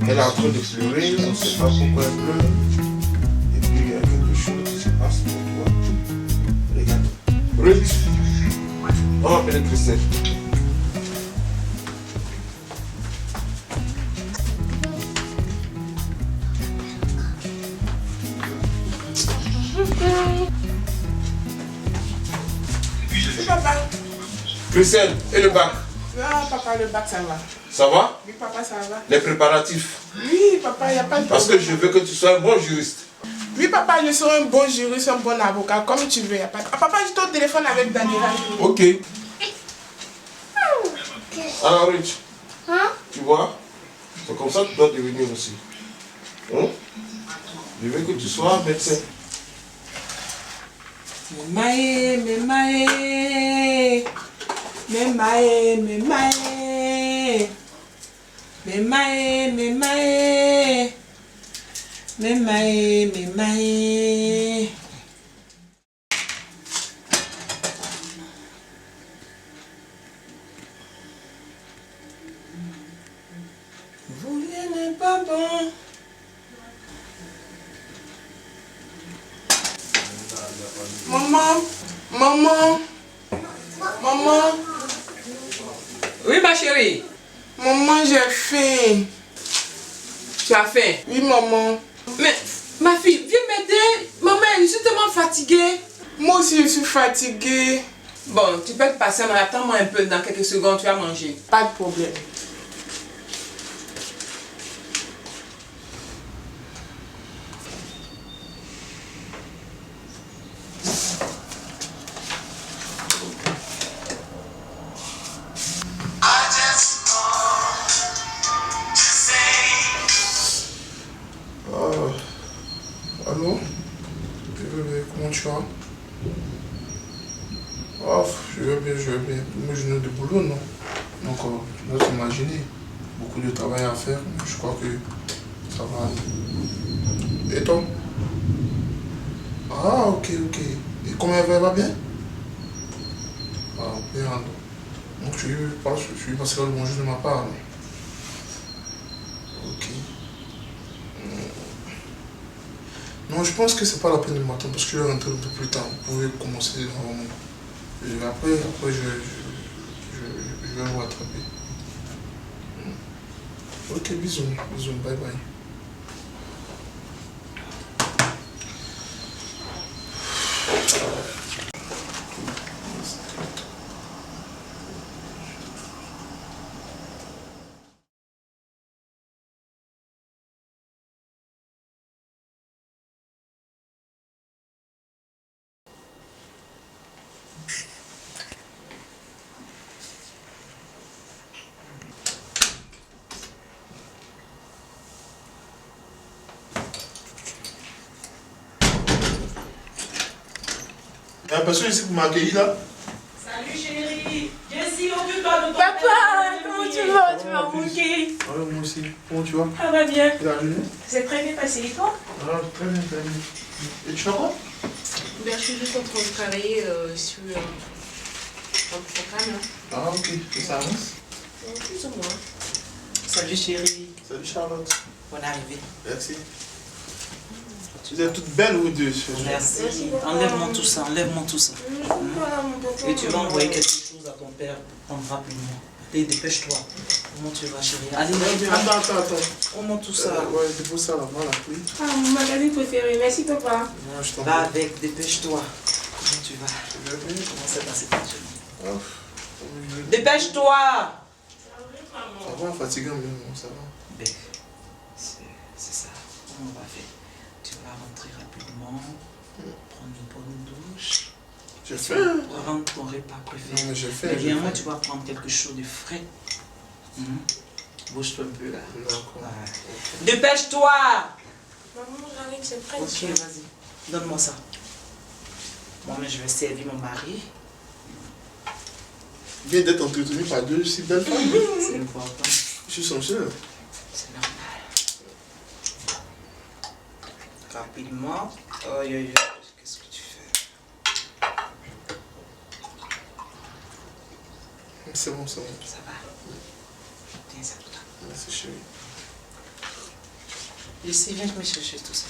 Elle est en train de pleurer, on ne sait pas pourquoi elle pleure. Et puis il y a quelque chose qui se passe pour toi. Regarde. Ruth, on va appeler Christelle. Oui, papa. Christelle, et le bac? Non, papa, le bac, ça va. Ça va? Oui, papa, ça va. Les préparatifs? Oui, papa, il n'y a pas de problème. Parce que je veux que tu sois un bon juriste. Oui, papa, je serai un bon juriste, un bon avocat, comme tu veux. Y a pas de... Ah, papa, je t'ai au téléphone avec Daniela. Ok. Alors, Rich, tu vois, c'est comme ça que tu dois devenir aussi. Hein? Je veux que tu sois médecin. Memae, memae. Memae, memae. Memae, memae. Memae, memae. Vous n'est pas bon. Maman, maman, maman. Oui, ma chérie. Maman, j'ai faim. Tu as faim? Oui, maman. Mais, ma fille, viens m'aider. Maman, je suis tellement fatiguée. Moi aussi, je suis fatiguée. Bon, tu peux te passer, mais attends-moi un peu, dans quelques secondes, tu vas manger. Pas de problème. Allô? Comment tu vas? Oh, je vais bien, je vais bien. Moi, je n'ai de boulot, non? Donc, tu dois t'imaginer. Beaucoup de travail à faire, mais je crois que ça va aller. Et toi? Ah, ok, ok. Et comment elle va bien? Ah, bien, donc tu lui passeras le bonjour de ma part. Ok. Non, je pense que c'est pas la peine de m'attendre parce que je vais rentrer un peu plus tard. Vous pouvez commencer normalement. Et après je vais vous rattraper. Ok, bisous, bisous, bye bye. Il y a une personne ici pour m'accueillir là? Salut chérie, Jessie, occupe-toi de ton Papa, comment tu vas? Tu m'as manqué. Ah ouais, moi aussi. Comment tu vas? Ça va bien. Et la journée? C'est très bien passé, et toi? Ah, très bien, très bien. Et tu fais quoi? Ben, je suis juste en train de travailler sur un programme. Ah, ok, et ça avance? Plus ou moins. Salut chérie. Salut Charlotte. Bonne arrivée. Merci. Vous êtes toutes belles ou deux? Merci. Enlève-moi tout ça, enlève-moi tout ça. Et tu vas envoyer quelque chose à ton père pour prendre rapidement. Et dépêche-toi. Comment tu vas chérie? Allez, Attends. comment tout ça? Ouais, dépose ça là, voilà, oui. Ah, mon magazine préféré. Merci, papa. Non, je t'en Va prie. avec, dépêche-toi. Comment tu vas? Je vais bien. Comment s'est passé ta journée? Ah, Dépêche-toi! ça va, fatigant, mais bon, ça va. Ben, c'est ça. Comment on va faire? Tu vas rentrer rapidement, prendre une bonne douche. J'ai fait. Pour rendre ton repas préféré. Non, mais j'ai fait. Mais j'ai bien, moi, fait. tu vas prendre quelque chose de frais. Bouge-toi un peu là. D'accord. Ouais. Dépêche-toi! Maman, j'arrive, c'est prêt. Ok, vas-y. Donne-moi ça. Bon, mais je vais servir mon mari. Viens d'être entretenu par deux si belles femmes. C'est important. Je suis censé. C'est normal. Rapidement. Oh, qu'est-ce que tu fais? C'est bon, c'est bon. Ça va. Tiens ça pour toi. Merci chérie. Ici, viens me chercher tout ça.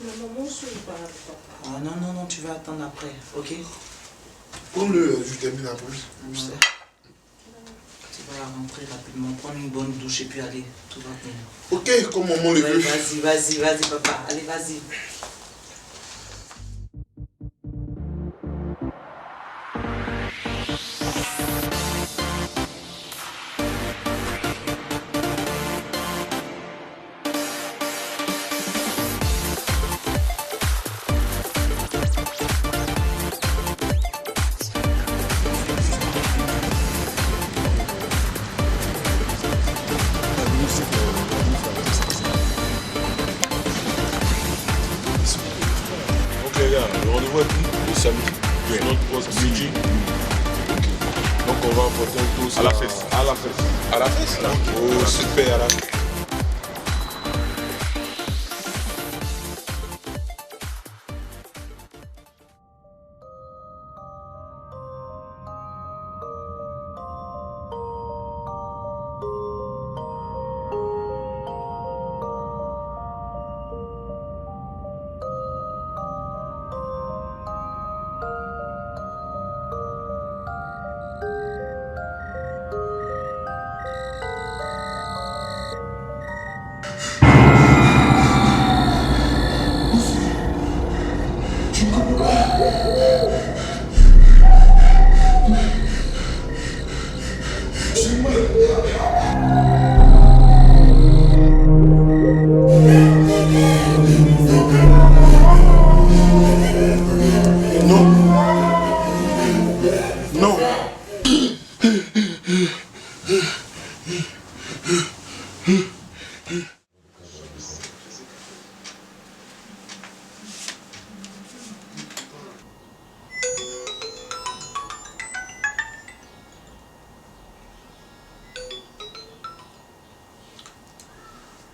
Mais maman, je ne parle pas. Ah non, non, non, tu vas attendre après, ok? Prends-le, je termine après. Je sais. Tu vas rentrer rapidement, prendre une bonne douche et puis aller, tout va bien. Ok, comme maman le veut. Vas-y, papa, allez, vas-y. Ok, regarde, le rendez-vous est pris le samedi. Sur notre poste midi. Donc on va apporter un toast À la fesse. À la fesse. À la fesse là. Oh, super, à la fesse.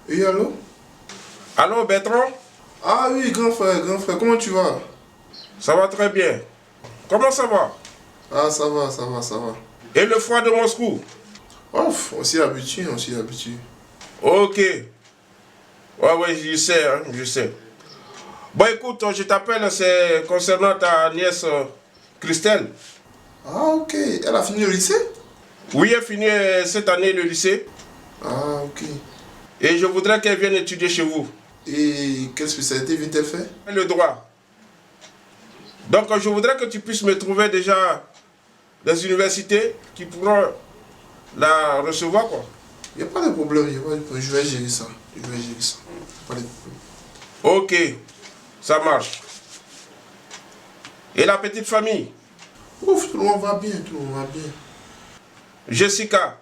Et allô? Allô Bertrand? Ah oui, grand frère, comment tu vas? Ça va très bien. Comment ça va? Ah, ça va. Et le froid de Moscou? Ouf, on s'y habitue. Ok. Ouais, je sais, hein, je sais. Bon, écoute, je t'appelle, c'est concernant ta nièce Christelle. Ah, ok. Elle a fini le lycée? Oui, elle finit cette année le lycée. Ah, ok. Et je voudrais qu'elle vienne étudier chez vous. Et quelle spécialité vient-elle faire? Le droit. Donc, je voudrais que tu puisses me trouver déjà des universités qui pourront la recevoir, quoi. Il n'y a pas de problème, je vais gérer ça. Pas de problème. Ok, ça marche. Et la petite famille? Ouf, tout le monde va bien. Jessica,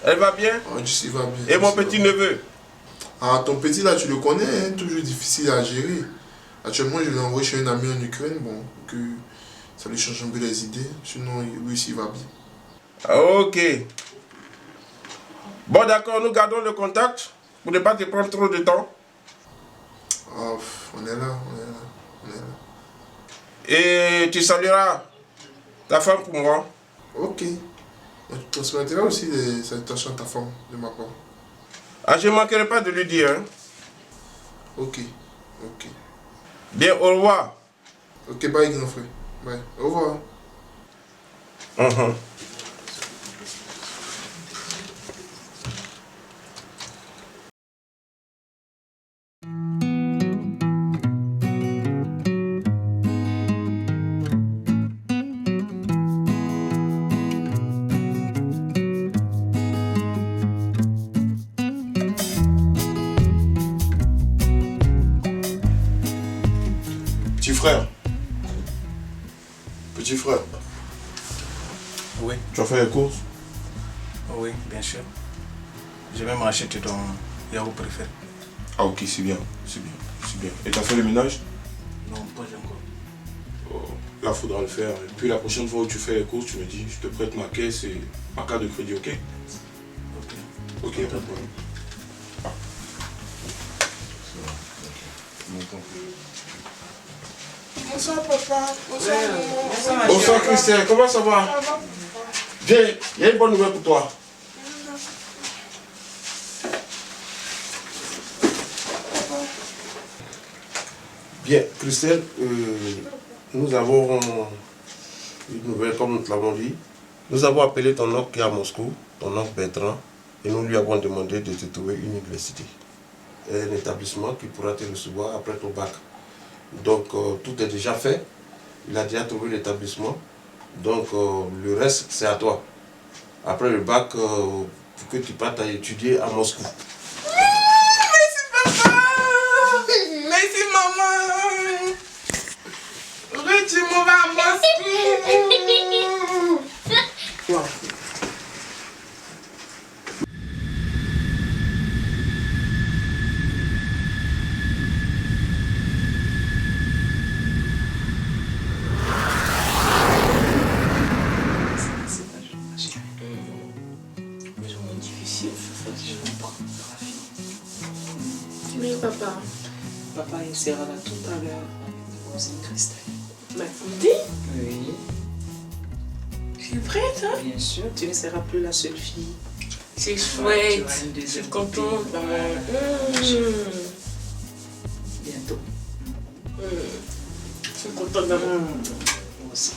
elle va bien? Ah, Jessie va bien. Et mon Jessie va petit bien. neveu? Ah, ton petit là, tu le connais, hein, toujours difficile à gérer. Actuellement, je l'ai envoyé chez un ami en Ukraine, bon, que ça lui change un peu les idées. Sinon, lui aussi, il va bien. Ok. Bon, d'accord, nous gardons le contact pour ne pas te prendre trop de temps. Ah, on est là. Et tu salueras ta femme pour moi. Ok. Tu transmettras aussi les salutations à ta femme, de ma part. Ah, je ne manquerai pas de lui dire. Hein. Ok. Bien, au revoir. Ok, bye, grand frère. Bye. Au revoir. Petit frère, Oui, tu as fait les courses? oui, bien sûr. Je vais m'acheter ton yaourt préféré. Ah ok, c'est bien. Et tu as fait le ménage? Non, pas encore. Oh, là, faudra le faire. Et puis la prochaine fois où tu fais les courses, tu me dis, je te prête ma caisse et ma carte de crédit, ok? Ok, pas de problème. Bonsoir papa, bonsoir maman. Bonsoir Christian, comment ça va? Ça va? Viens, il y a une bonne nouvelle pour toi. Bien, Christelle, nous avons une nouvelle, comme nous te l'avons dit. Nous avons appelé ton oncle qui est à Moscou, ton oncle Bertrand, et nous lui avons demandé de te trouver une université. Un établissement qui pourra te recevoir après ton bac. Donc, tout est déjà fait. Il a déjà trouvé l'établissement. Donc, le reste, c'est à toi. Après le bac, pour que tu partes à étudier à Moscou. Merci papa. Merci maman. Retourne à Moscou. Wow. Mais papa. Papa, il sera là tout à l'heure. C'est Christelle. Ma cousine? Oui. Je suis prête, hein? Bien sûr, tu ne seras plus la seule fille. C'est Tu chouette. auras une Je deuxième suis contente, copine. maman. Bientôt. Je suis contente, maman. Moi aussi.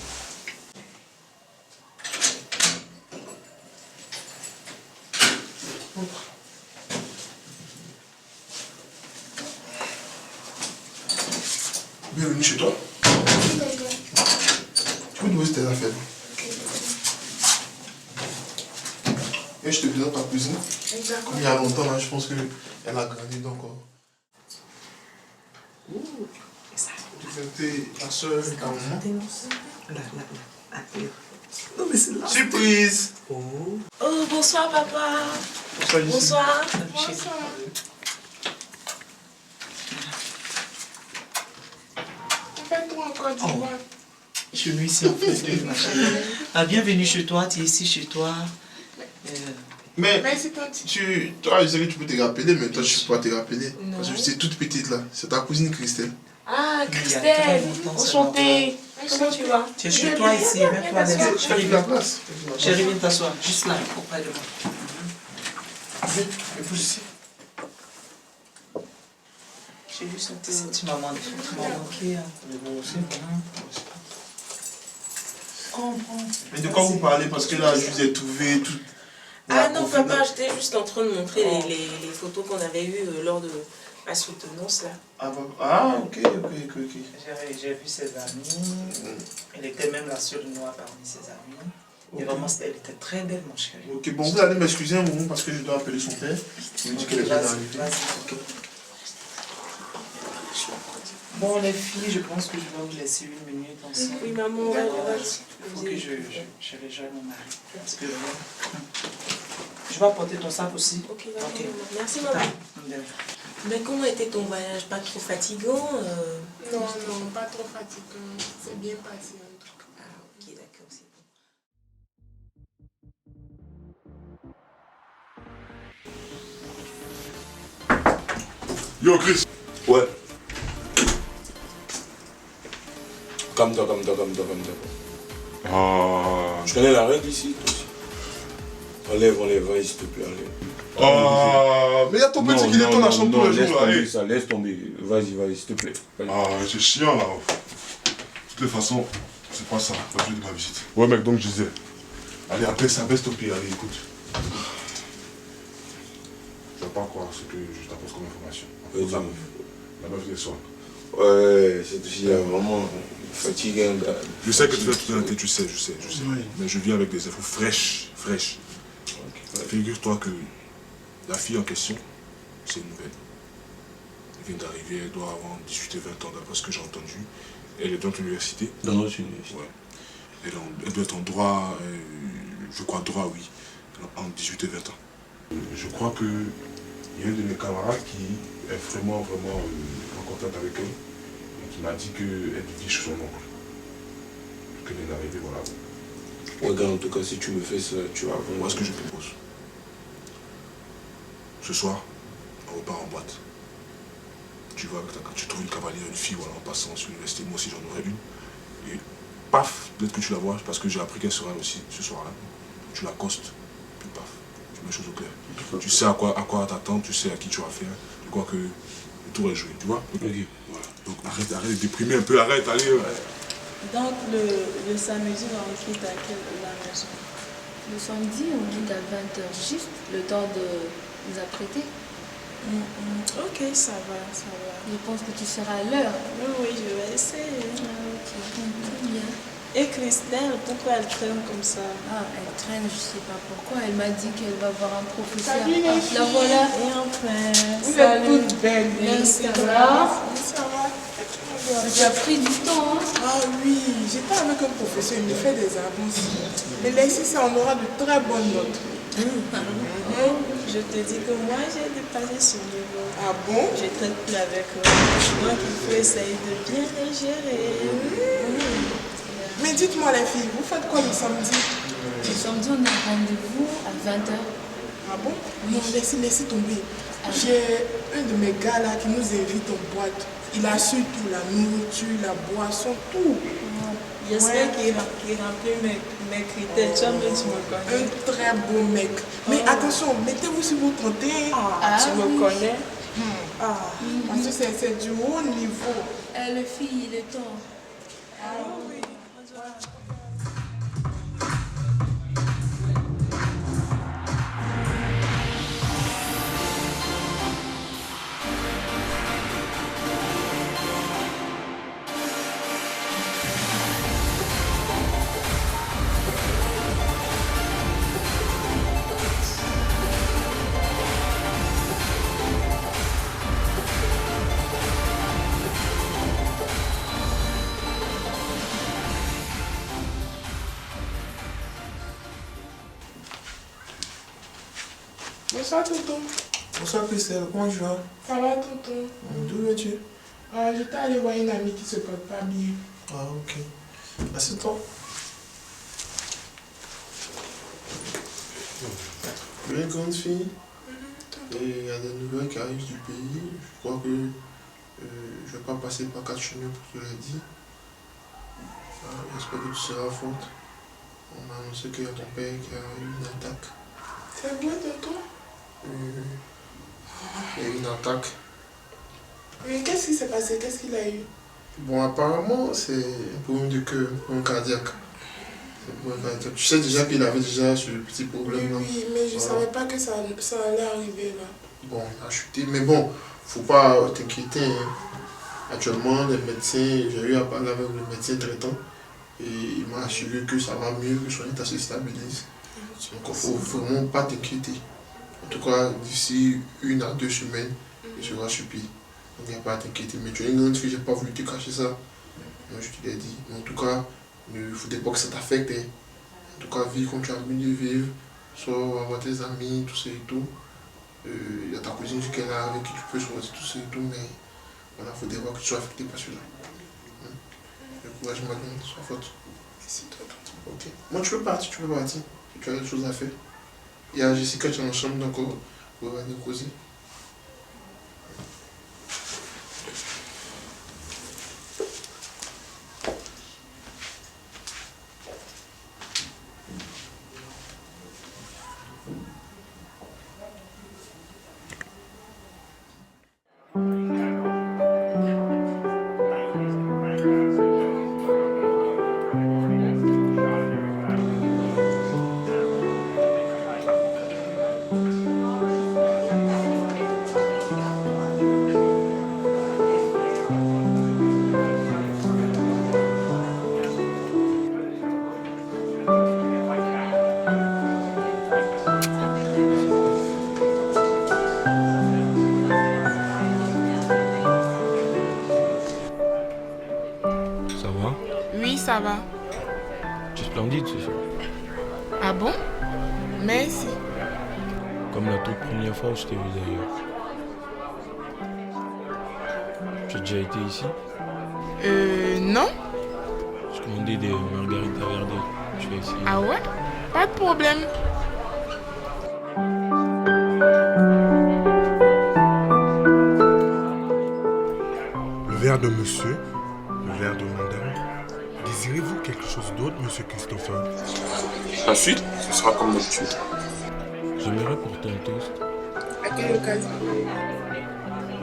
Bienvenue chez toi. Tu peux déposer tes affaires. Et je te présente ta cuisine. Comme il y a longtemps, là, je pense qu'elle a grandi donc. Tu fais ta soeur et ta maman. Non, mais c'est là. Surprise! Oh, bonsoir, papa. Bonsoir, Lucie. Bonsoir. Fais-toi encore du mal. Je lui suis en fait ma chérie. Ah, bienvenue chez toi, tu es ici chez toi. Mais Merci, tante. toi, je sais que tu peux te rappeler, mais toi, je ne peux pas te rappeler. Non. Parce que tu es toute petite là. C'est ta cousine Christelle. Ah, Il y a Christelle. très longtemps, Enchantée. Comment tu vas? Tu es chez toi ici, mets-toi à l'aise. Chérie, la place. Chérie, viens t'asseoir, juste là, auprès de moi. Épouse ici. J'ai juste un peu. Tu m'as manqué. Hein. Moi aussi. Comprends. Mais de quoi vous parlez? Parce que là, je vous ai trouvé tout. Ah non, papa, j'étais juste en train de montrer les photos qu'on avait eues lors de ma soutenance là. Ok. J'ai vu ses amis. Elle était même la seule noire parmi ses amis. Et vraiment, elle était très belle, mon chéri. Ok, bon, vous allez m'excuser un moment parce que je dois appeler son père. Il me dit qu'elle est bien arrivée. Vas-y. Bon, les filles, je pense que je vais vous laisser une minute ensemble. Oui, maman, Il faut que je rejoigne mon mari. Parce que je vais apporter ton sac aussi. Ok, maman. Ok. Merci, maman. Mais comment était ton voyage? Pas trop fatigant? Non, pas trop fatigant. C'est bien passé en tout cas. Ah, ok, d'accord, c'est bon. Yo Chris. Ouais. Calme-toi. Ah. Je connais la règle ici, toi aussi. Enlève, vas-y s'il te plaît, enlève. Ah. Mais il y a ton petit qui est dans la chambre tous les jours là. Laisse tomber ça, laisse tomber. Vas-y, s'il te plaît. Vas-y. Ah, c'est chiant là. De toute façon, c'est pas ça, pas de ma visite. Ouais mec, donc je disais. Allez, après ça, baisse ton pied, allez, écoute. Je vais pas croire ce que je t'apporte comme information. La meuf des soins. Ouais, cette fille est vraiment fatiguée, gars. Je sais que tu fais tout dans la tête, je sais. Oui. Mais je viens avec des infos fraîches. Okay. Figure-toi que la fille en question, c'est une nouvelle. Elle vient d'arriver, elle doit avoir 18 et 20 ans d'après ce que j'ai entendu. Elle est dans l'université. Dans notre université. Ouais. Elle doit être en droit, je crois droit, oui, en 18 et 20 ans. Je crois que il y a un de mes camarades qui est vraiment en contact avec elle et qui m'a dit qu'elle vit chez son oncle. Qu'elle vient d'arriver, voilà. Ouais, gars, en tout cas, si tu me fais ça, tu vas vraiment... Moi, ce que je propose, ce soir, on repart en boîte. Tu vas avec tu trouves une cavalière, une fille, voilà, en passant sur l'université, moi aussi j'en aurais une. Et paf, peut-être que tu la vois, parce que j'ai appris qu'elle sera aussi ce soir-là. Tu l'accostes, puis paf, tu mets les choses au clair. Tu sais à quoi t'attendre, tu sais à qui tu vas faire. Je crois que le tour est joué, tu vois? Ok. Voilà. Donc arrête de déprimer un peu, arrête, allez. Donc le samedi, on quitte à la maison. Le samedi, on quitte à 20h, juste le temps de nous apprêter. Ok, ça va. Je pense que tu seras à l'heure. Oui, je vais essayer. Ok, très bien. Et Christelle, pourquoi elle traîne comme ça? Elle traîne, je sais pas pourquoi. Elle m'a dit qu'elle va voir un professeur. Salut les filles. La voilà. Et enfin, Vous êtes toutes belles. Merci, ça va. Tu as pris du temps, hein? Ah oui, j'étais avec un professeur, il me fait des avances. Mais là, ici, on aura de très bonnes notes. Je te dis que moi, j'ai dépassé ce niveau. Ah bon? Je traite plus avec eux. Donc, il faut essayer de bien les gérer. Mais dites-moi les filles, vous faites quoi le samedi? Le samedi, on a rendez-vous à 20h. Ah bon? Non, laissez tomber. J'ai un de mes gars là qui nous invite en boîte. Il assure tout, la nourriture, la boisson, tout. J'espère qu'il remplit mes critères. Tu me connais. Un très beau mec. Mais attention, mettez-vous sur vos 31. Tu me connais? Parce que c'est du haut niveau. Les filles, il est temps. Oui. Bonsoir tonton. Bonsoir Christelle, comment tu vas? Ça va tonton? D'où es-tu? J'étais allée voir une amie qui se porte pas bien. Ah ok. Assieds-toi. Tu es une grande fille. Et il y a des nouvelles qui arrivent du pays. Je crois que je ne vais pas passer par 4 chemins pour te le dire. J'espère que tu seras forte. On m'a annoncé qu'il y a ton père qui a eu une attaque. C'est vrai tonton? Il y a eu une attaque. Mais qu'est-ce qui s'est passé? Qu'est-ce qu'il a eu? Bon, apparemment, c'est un problème de cœur, un problème cardiaque. Tu sais déjà qu'il avait déjà ce petit problème là. Oui, mais je ne savais pas que ça allait arriver là. Bon, il a chuté, mais bon, faut pas t'inquiéter. Hein. Actuellement, les médecins, j'ai eu à parler avec le médecin traitant et il m'a assuré que ça va mieux, que son état se stabilise. Donc il ne faut vraiment pas t'inquiéter. En tout cas, d'ici 1 à 2 semaines, il sera suivi. Donc il n'y a pas à t'inquiéter. Mais tu es une grande fille, je n'ai pas voulu te cacher ça. Moi, je te l'ai dit. Mais en tout cas, il ne faudrait pas que ça t'affecte. Hein. En tout cas, vis comme tu as envie de vivre. Sors, avoir tes amis, tout ça et tout. Il y a ta cousine qui est là, avec qui tu peux sortir, tout ça et tout. Mais voilà, il faudrait pas que tu sois affecté par cela. Le courage, madame, sois forte. Merci, tonton. Ok. Moi, tu peux partir, tu peux partir. Tu as des choses à faire. Il y a Jessica qui est dans la chambre, donc on va venir causer. Ça va? Tu es splendide ce soir. Ah bon? Merci. Comme la toute première fois où je t'ai vu d'ailleurs. Tu as déjà été ici? Non. Je commandais des margaritas verdées. Tu vas essayer. Ah ouais? Pas de problème. Le verre de monsieur, le verre de madame. Désirez-vous quelque chose d'autre, monsieur Christopher? Ensuite, ce sera comme d'habitude. J'aimerais porter un toast. À quelle occasion?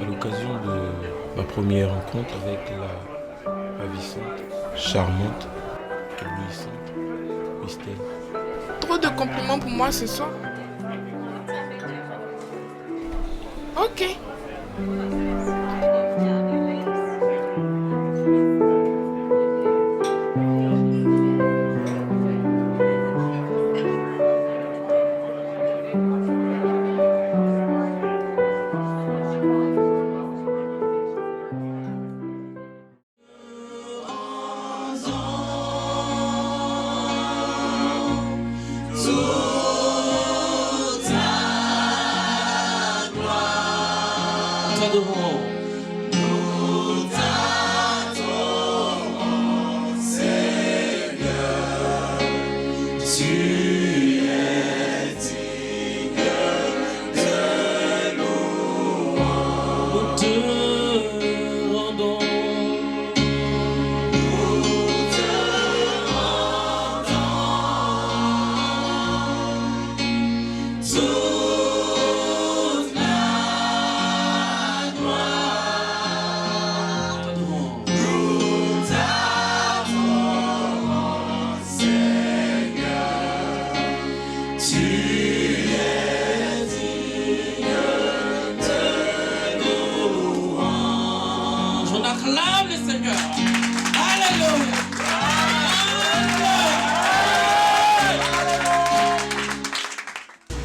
À l'occasion de Ma première rencontre avec la ravissante, charmante, éblouissante, Estelle. Trop de compliments pour moi ce soir. Ok.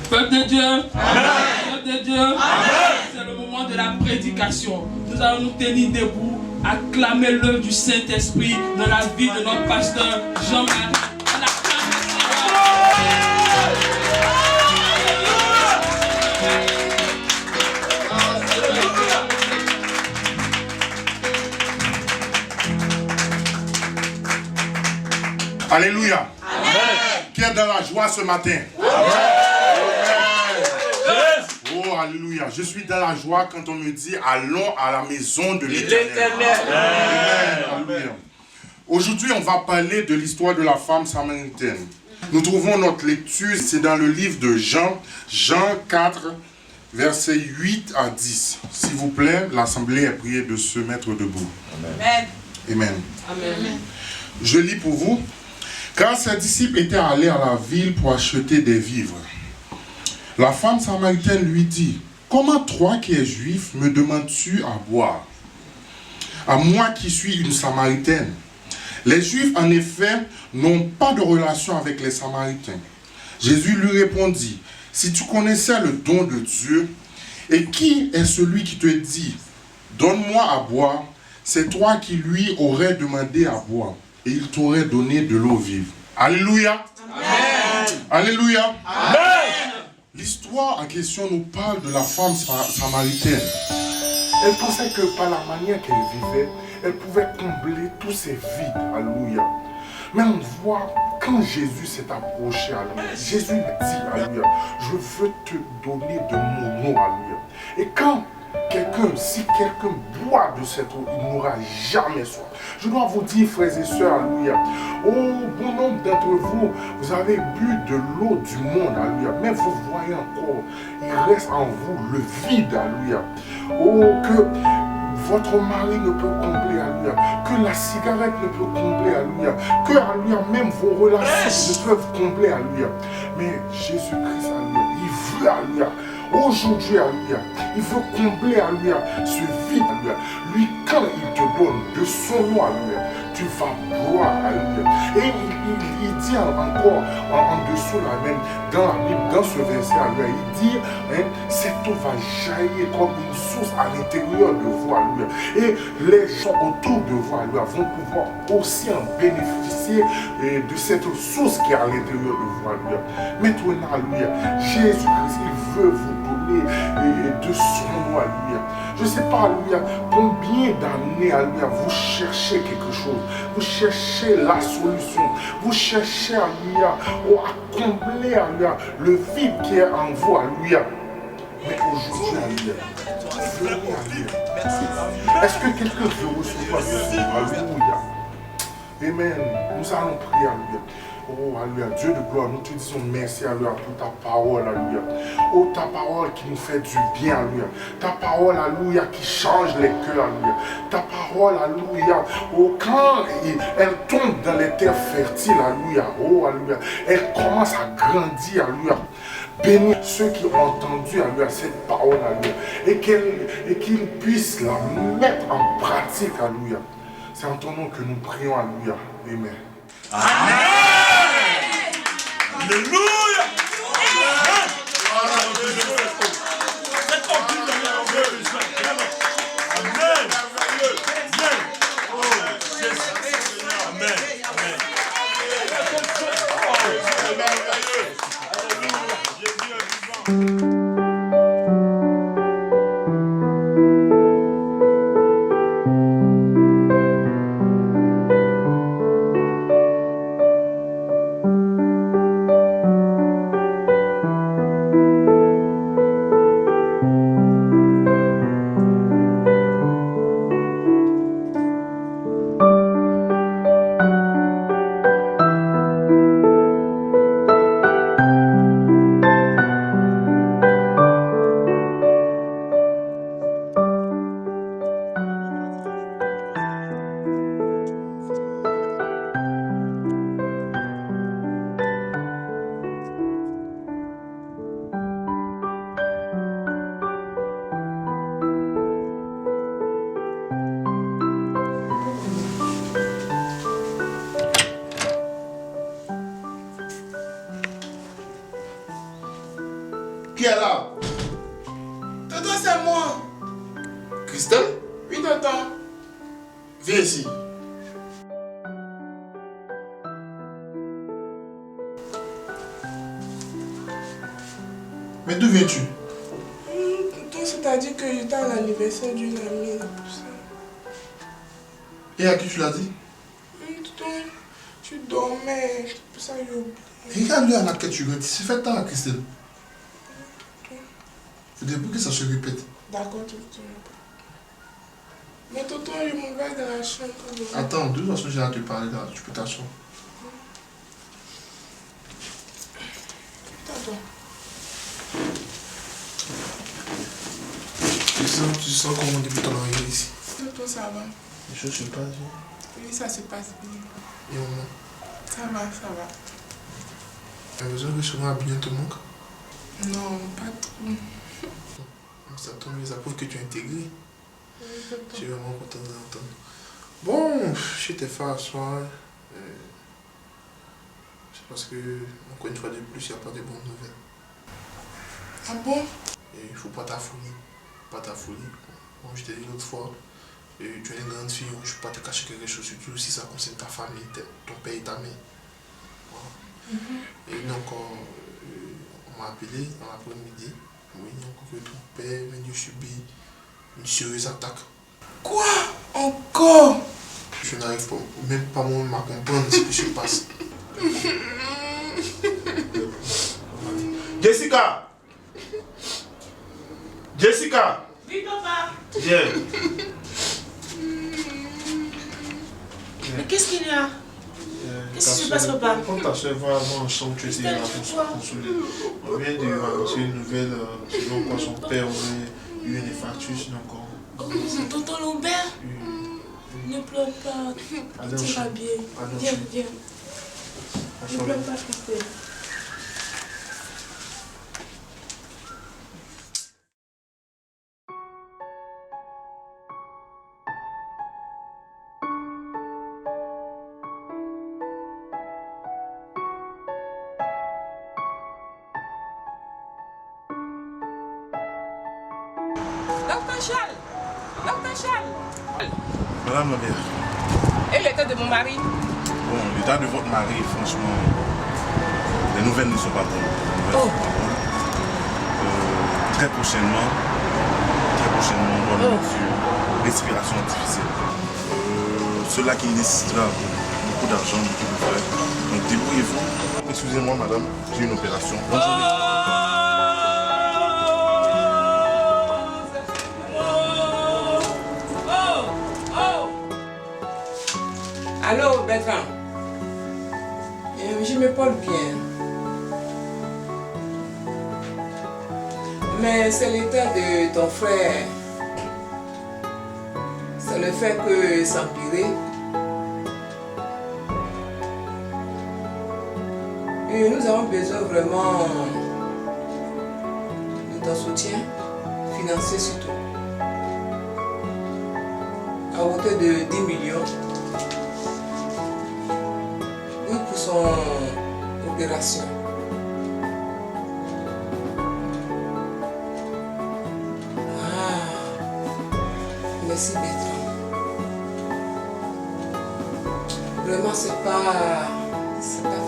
Peuple de Dieu, peuple de Dieu, c'est le moment de la prédication. Nous allons nous tenir debout, acclamer l'œuvre du Saint-Esprit dans la vie de notre pasteur Jean-Marie. Alléluia. Amen. Qui est dans la joie ce matin? Amen. Oh, alléluia. Je suis dans la joie quand on me dit allons à la maison de l'Éternel. Amen. Aujourd'hui, on va parler de l'histoire de la femme samaritaine. Nous trouvons notre lecture, c'est dans le livre de Jean 4, versets 8 à 10. S'il vous plaît, l'assemblée est priée de se mettre debout. Amen. Amen. Amen. Je lis pour vous. Car ses disciples étaient allés à la ville pour acheter des vivres. La femme samaritaine lui dit, « Comment toi qui es juif me demandes-tu à boire? À moi qui suis une samaritaine. » Les juifs, en effet, n'ont pas de relation avec les samaritains. Jésus lui répondit, « Si tu connaissais le don de Dieu, et qui est celui qui te dit, « Donne-moi à boire », c'est toi qui lui aurais demandé à boire. Et il t'aurait donné de l'eau vive. Alléluia. Amen. Alléluia. Amen. L'histoire en question nous parle de la femme samaritaine. Elle pensait que par la manière qu'elle vivait, elle pouvait combler tous ses vides. Alléluia. Mais on voit, quand Jésus s'est approché à lui, Jésus lui dit, alléluia, je veux te donner de mon eau, alléluia. Et quand si quelqu'un boit de cette eau, il n'aura jamais soif. Je dois vous dire, frères et sœurs, alléluia, oh, bon nombre d'entre vous, vous avez bu de l'eau du monde, alléluia, mais vous voyez encore, il reste en vous le vide, alléluia. Oh, que votre mari ne peut combler, alléluia, que la cigarette ne peut combler, alléluia, que, alléluia, même vos relations ne peuvent combler, alléluia. Mais Jésus-Christ, alléluia, il veut, alléluia, aujourd'hui, alléluia, il veut combler, alléluia, ce vide, alléluia. Lui, quand il te donne de son nom, alléluia, tu vas boire, alléluia. Et il dit encore en dessous, là même, dans la Bible, dans ce verset, alléluia, il dit, hein, cette eau va jaillir comme une source à l'intérieur de vous, alléluia. Et les gens autour de vous, alléluia, vont pouvoir aussi en bénéficier de cette source qui est à l'intérieur de vous, alléluia. Maintenant, alléluia, Jésus-Christ, il veut vous donner de son nom, alléluia. Je ne sais pas, alléluia, combien d'années, alléluia, vous cherchez quelque chose, vous cherchez la solution, vous cherchez, alléluia, à combler, alléluia, le vide qui est en vous, alléluia. Mais aujourd'hui, alléluia, venez, alléluia. Est-ce que quelqu'un veut recevoir le Seigneur? Alléluia. Amen. Nous allons prier, alléluia. Oh, alléluia. Dieu de gloire, nous te disons merci, alléluia, pour ta parole, alléluia. Oh, ta parole qui nous fait du bien, alléluia. Ta parole, alléluia, qui change les cœurs, alléluia. Ta parole, alléluia, oh, quand elle tombe dans les terres fertiles, alléluia. Oh, alléluia. Elle commence à grandir, alléluia. Bénis ceux qui ont entendu, alléluia, cette parole, alléluia. Et qu'ils puissent la mettre en pratique, alléluia. C'est en ton nom que nous prions, alléluia. Amen. Amen. Alléluia. Qui est là? Tonton, c'est moi. Christelle? Oui, tonton. Viens ici. Mais d'où viens-tu? Tonton, c'est-à-dire que j'étais à l'anniversaire d'une amie, là, pour ça. Et à qui tu l'as dit? Tonton, tu dormais, c'est pour ça que j'ai oublié. Regarde-le à laquelle tu rentres. C'est fait tard, Christelle. Faudrait pas que ça se répète. D'accord, tonton. Mais tonton, je m'en vais dans la chambre. Attends, de toute façon, j'ai hâte de te parler là. Tu peux t'asseoir. Tonton. Tu sens comment depuis ton arrivée ici? Tonton, ça va. Les choses se passent bien. Oui, ça se passe bien. Et au moins, Ça va, ça va. tu as besoin que souvent bien te manque? Non, pas trop. Ça tombe bien, ça prouve que tu es intégré. Oui, Je tonton. suis vraiment content de l'entendre. Bon, je t'ai fait asseoir. C'est parce que, encore une fois de plus, il n'y a pas de bonnes nouvelles. Ah bon? Et il ne faut pas t'affouler. Pas t'affouler. Comme je t'ai dit l'autre fois, tu es une grande fille, je ne peux pas te cacher quelque chose, surtout si ça concerne ta famille, ton père et ta mère. Voilà. Et donc, on m'a appelé dans l'après-midi. Oui, encore que ton père vient de subir une sérieuse attaque. Quoi? Encore? Je n'arrive pas, même pas moi-même à comprendre ce qui se passe. Jessica! Jessica! Oui, papa. Viens. Mais qu'est-ce qu'il y a? Qu'est-ce qui se passe, papa? Quand ta soeur va avant ensemble, tu étais là pour se consoler. On vient de annoncer une nouvelle selon quoi son père aurait eu un infarctus. Donc Tonton Lambert? Ne pleure pas. Allez, Tout ira enchaîne. bien. Allez, Viens, enchaîne. viens. Ne pleure pas, s'il te plaît. Docteur Charles! Docteur Charles! Madame la mère, Et l'état de mon mari? bon, l'état de votre mari, franchement, les nouvelles ne sont pas bonnes. Les nouvelles ne sont pas bonnes. Très prochainement, on doit mettre sur respiration artificielle. Cela qui nécessitera beaucoup d'argent, beaucoup de frais. Donc débrouillez-vous. Excusez-moi madame, j'ai une opération. Bonne journée. Allô, Bertrand? Je m'épaule bien. Mais c'est l'état de ton frère. C'est le fait que s'empirer. Et nous avons besoin vraiment de ton soutien financier surtout. À hauteur de 10 millions. Oui, pour son opération. Ah, merci Bertrand. Vraiment, c'est pas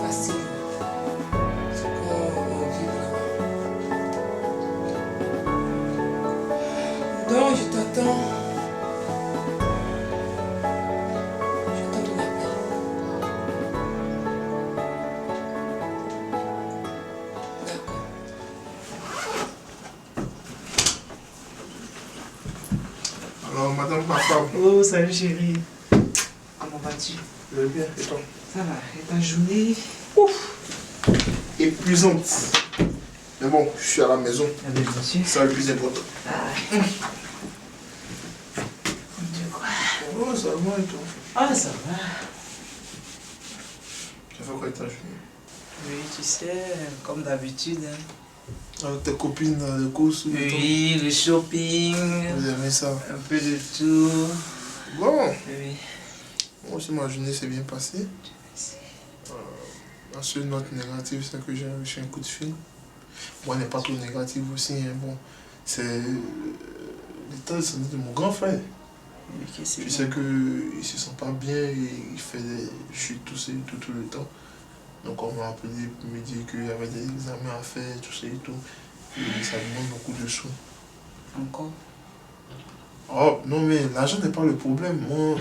facile. Ce qu'on vit vraiment. Donc, je t'attends. Alors, madame ma femme. Oh, salut chérie. Comment vas-tu? Je vais bien, et toi? Ça va, et ta journée? Ouf, épuisante. Mais bon, je suis à la maison. C'est ça le plus important. Oh, ça va et toi? Ah, ça va. Tu as fait quoi avec ta journée? Oui, tu sais, comme d'habitude. Avec tes copines dans les courses? Oui, le shopping. Vous aimez ça? Un peu de tout. Bon. Oui. Moi aussi, ma journée s'est bien passée. La seule note négative, c'est que j'ai reçu un coup de fil. Bon, elle n'est pas trop négative aussi. Hein. Bon, c'est l'état de santé de mon grand frère. Je sais qu'il ne se sent pas bien et il fait des chutes tout le temps. Donc on m'a appelé pour me dire qu'il y avait des examens à faire, tout ça et tout. Et ça demande beaucoup de sous. Encore? Oh, non mais l'argent n'est pas le problème. Moi,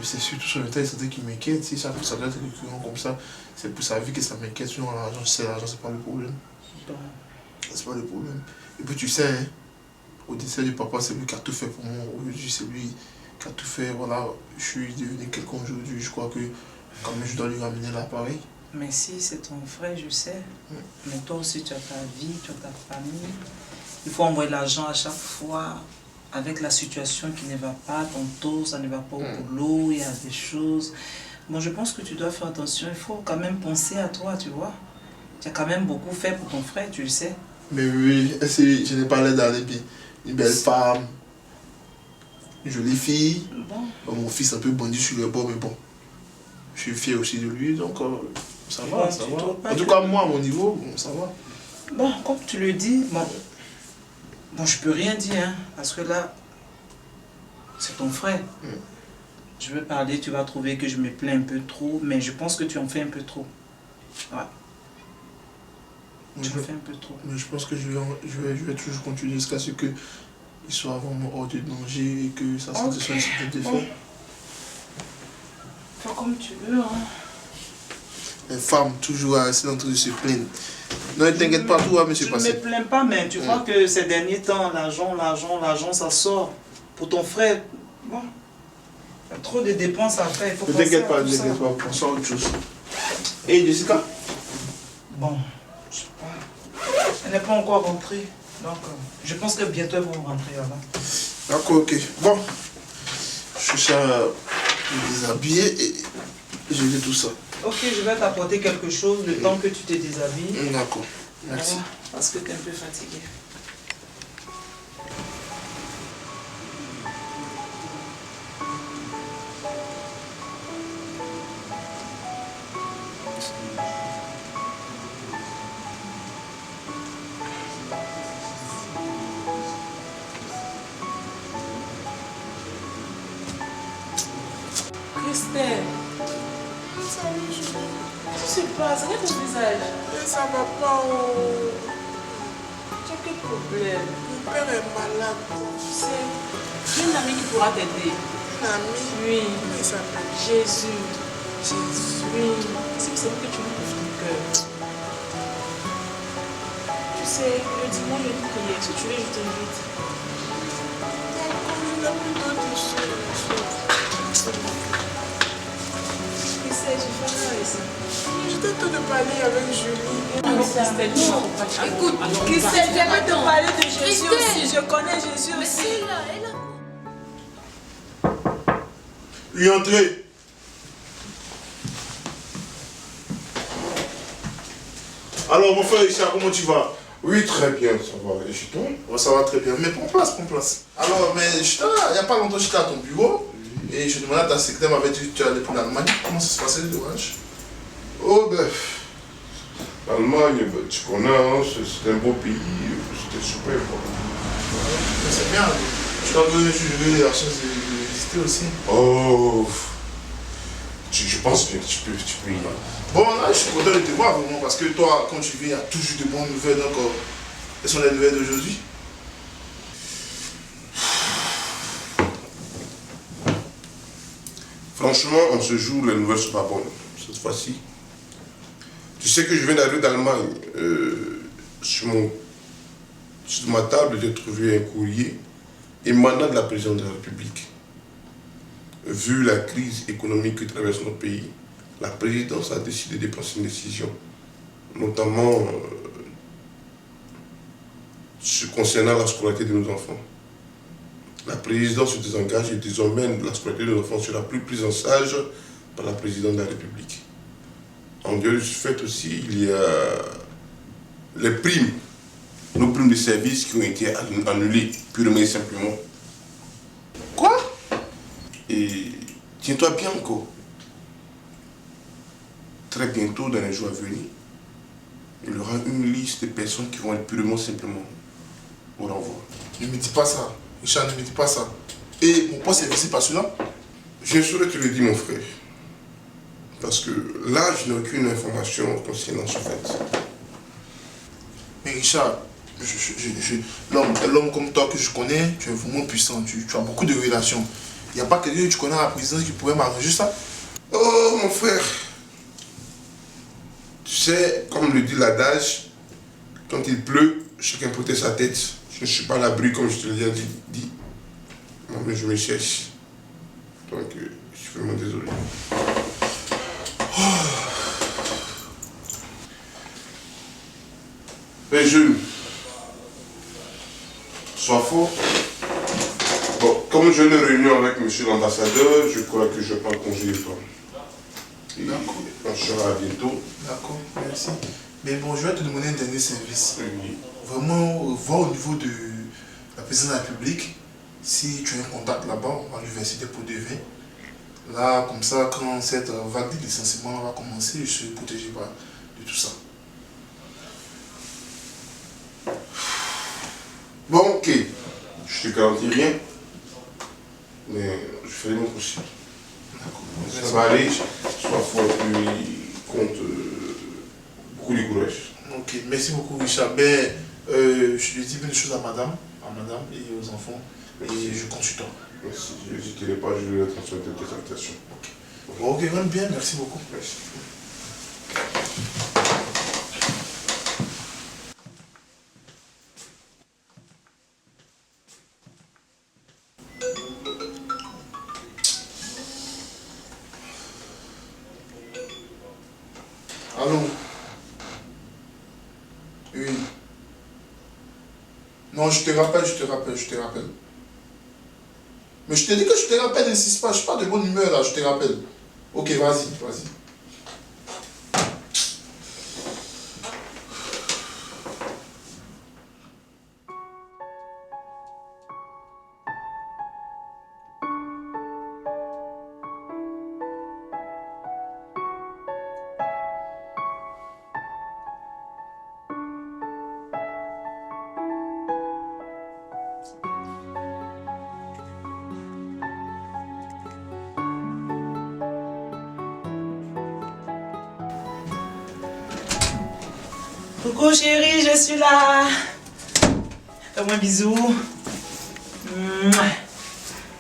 c'est surtout son état de santé qui m'inquiète. Si ça doit être récurrent comme ça, c'est pour sa vie que ça m'inquiète. Sinon l'argent, c'est pas le problème. C'est pas le problème. Et puis tu sais, hein, au décès du papa, c'est lui qui a tout fait pour moi. Aujourd'hui, c'est lui qui a tout fait. Voilà, je suis devenu quelqu'un aujourd'hui. Je crois que quand même je dois lui ramener l'appareil. Mais si, c'est ton frère, je sais. Mais toi aussi, tu as ta vie, tu as ta famille. Il faut envoyer l'argent à chaque fois. Avec la situation qui ne va pas, tantôt ça ne va pas au boulot, il y a des choses. Bon, je pense que tu dois faire attention. Il faut quand même penser à toi, tu vois. Tu as quand même beaucoup fait pour ton frère, tu le sais. Mais oui, je n'ai pas l'air d'aller bien. Une belle femme, une jolie fille. Bon, mon fils un peu bandit sur les bords, mais bon. Je suis fier aussi de lui, donc ça va, Bon, ça va. En tout cas, moi, à mon niveau, bon, ça va. Bon, comme tu le dis, bon, je peux rien dire, hein, parce que là, c'est ton frère. Je vais parler, tu vas trouver que je me plains un peu trop, mais je pense que tu en fais un peu trop. Ouais. Tu en fais un peu trop. Mais je pense que je vais toujours continuer jusqu'à ce qu'il soit vraiment hors de danger et que sa santé soit défaite. Fais comme tu veux, hein. Les femmes, toujours à rester en train de se plaindre. Non, ne t'inquiète pas, tout va me se passer. Je ne me plains pas, mais tu vois que ces derniers temps, l'argent, ça sort. Pour ton frère, bon, il y a trop de dépenses à faire. Il faut Ne t'inquiète pas, pense à autre chose. Et Jessica? Bon, je sais pas. Elle n'est pas encore rentrée. Donc, je pense que bientôt elles vont rentrer là-bas. D'accord, ok. Bon, je suis à me déshabiller et je vais tout ça. Ok, je vais t'apporter quelque chose le temps que tu te déshabilles. D'accord, merci. Voilà, parce que tu es un peu fatigué. Christelle. Salut, chérie. Qu'est-ce qui se passe? Regarde ton visage. Mais ça va pas. Oh. Tu as quel problème? Mon père est malade. Tu sais, j'ai une amie qui pourra t'aider. Une amie? Oui. Comment il s'appelle? Jésus. Jésus. Oui. C'est que c'est vrai que tu m'ouvres ton cœur. Tu sais, le dimanche, il y a une prière. Si tu veux, je t'invite. D'accord, je n'ai plus d'autres choses. Christelle, je fais J'étais en train de parler avec Julie. Écoute, Christelle, j'aimerais te parler de Jésus Christelle. aussi. Je connais Jésus Mais aussi. c'est là, elle a... Oui, entrez. Alors, mon frère Richard, comment tu vas? Oui, très bien, ça va. Et chez toi? Ouais, ça va très bien. Mais prends place, prends place. Alors, mais il n'y a pas longtemps, j'étais à ton bureau. Et je demandais à ta secrétaire, m'avait dit que tu allais pour l'Allemagne. Comment ça se passait, le voyage? Oh, ben. L'Allemagne, ben, tu connais, hein, c'est un beau pays. C'était super, quoi. Mais c'est bien. Je crois que j'ai eu la chance de visiter aussi. Oh. Je pense que tu peux y aller. Bon, là, je suis content de te voir vraiment parce que toi, quand tu viens, il y a toujours de bonnes nouvelles. Donc, quelles sont les nouvelles d'aujourd'hui? Franchement, en ce jour, les nouvelles ne sont pas bonnes. Cette fois-ci. Tu sais que je viens d'arriver d'Allemagne. Sur ma table, j'ai trouvé un courrier émanant de la présidente de la République. Vu la crise économique que traverse notre pays, la présidence a décidé de prendre une décision, notamment concernant la scolarité de nos enfants. La présidence se désengage et désormais la scolarité de nos enfants sera plus prise en charge par la présidente de la République. En dehors de ce fait aussi, il y a les primes, nos primes de services qui ont été annulées, purement et simplement. Quoi? Et tiens-toi bien encore. Très bientôt, dans les jours à venir, il y aura une liste de personnes qui vont être purement simplement au renvoi. Ne me dis pas ça. Richard, ne me dis pas ça. Et mon poste est visé par cela? Je ne saurais te le dire, mon frère. Parce que là, je n'ai aucune information concernant ce fait. Mais Richard, l'homme comme toi que je connais, tu es vraiment puissant. Tu as beaucoup de relations. Il n'y a pas quelqu'un que tu connais à la présidence qui pourrait m'arranger ça? Oh, mon frère. Tu sais, comme le dit l'adage, quand il pleut, chacun protège sa tête. Je ne suis pas à l'abri, comme je te l'ai dit. Non, mais je me cherche. Donc, je suis vraiment désolé. Mais jeune, sois fort. Bon, comme j'ai une réunion avec monsieur l'ambassadeur, je crois que je prends congé de toi. D'accord. On sera à bientôt. D'accord, merci. Mais bon, je vais te demander un dernier service. Oui. Vraiment, voir au niveau de la présidence de la République, si tu as un contact là-bas, à l'université pour deviner. Là, comme ça, quand cette vague de licenciement va commencer, je serai protégé de tout ça. Bon, ok. Je te garantis rien. Mais je ferai mon possible. Ça va aller. Sois fort et puis compte beaucoup de courage. Ok, merci beaucoup Richard. Ben, je lui dis bien des choses à madame et aux enfants. Et je compte sur toi. Merci. Je n'hésiterai pas, je vais transmettre tes salutations. Ok, rentre bien, merci beaucoup. Merci. Allô? Oui. Non, je te rappelle. Mais je te dis que je te rappelle, n'insiste pas, je suis pas de bonne humeur là, je te rappelle. Ok, vas-y. Coucou chérie, je suis là. Fais-moi un bisou.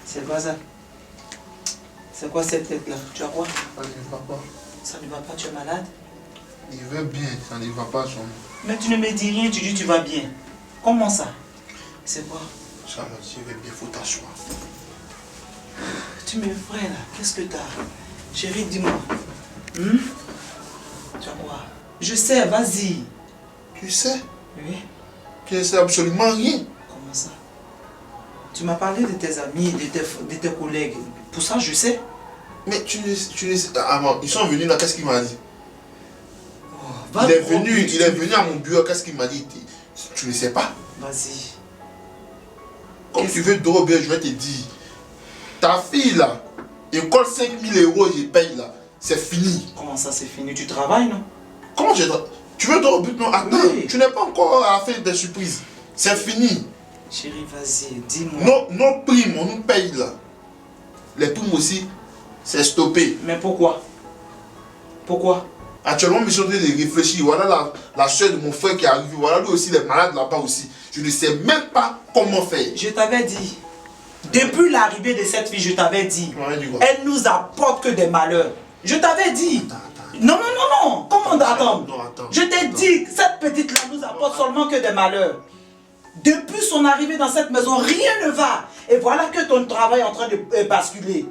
C'est quoi ça? C'est quoi cette tête là? Tu as quoi? Ça ne va pas. Ça ne va pas, tu es malade? Il va bien, ça ne va pas, son. Mais tu ne me dis rien, tu dis tu vas bien. Comment ça? C'est quoi? Ça me dit, il va bien, faut t'asseoir. Tu me ferais là, qu'est-ce que t'as? Chérie, dis-moi. Tu as quoi? Je sais, vas-y. Tu sais? Oui. Tu ne sais absolument rien. Comment ça? Tu m'as parlé de tes amis, de tes collègues. Pour ça, je sais. Mais tu ne sais... Avant, ils sont venus là, qu'est-ce qu'il m'a dit? Il est venu à mon bureau, qu'est-ce qu'il m'a dit? Tu ne sais pas? Vas-y. Comme tu veux droguer, je vais te dire. Ta fille là, école 5 000 €, je paye là. C'est fini. Comment ça c'est fini? Tu travailles, non? Comment je travaille? Tu veux droguer? Non, attends. Oui. Tu n'es pas encore à faire des surprises. C'est fini. Chérie, vas-y, dis-moi. Nos primes, on nous paye là. Les primes aussi, c'est stoppé. Mais pourquoi? Pourquoi? Actuellement, je suis en train de réfléchir. Voilà la soeur de mon frère qui est arrivée. Voilà lui aussi, les malades là-bas aussi. Je ne sais même pas comment faire. Je t'avais dit. Depuis l'arrivée de cette fille, je t'avais dit. Elle nous apporte que des malheurs. Je t'avais dit. Non. Comment attendre? Je t'ai dit que cette petite-là nous apporte seulement que des malheurs. Depuis son arrivée dans cette maison, rien ne va. Et voilà que ton travail est en train de basculer.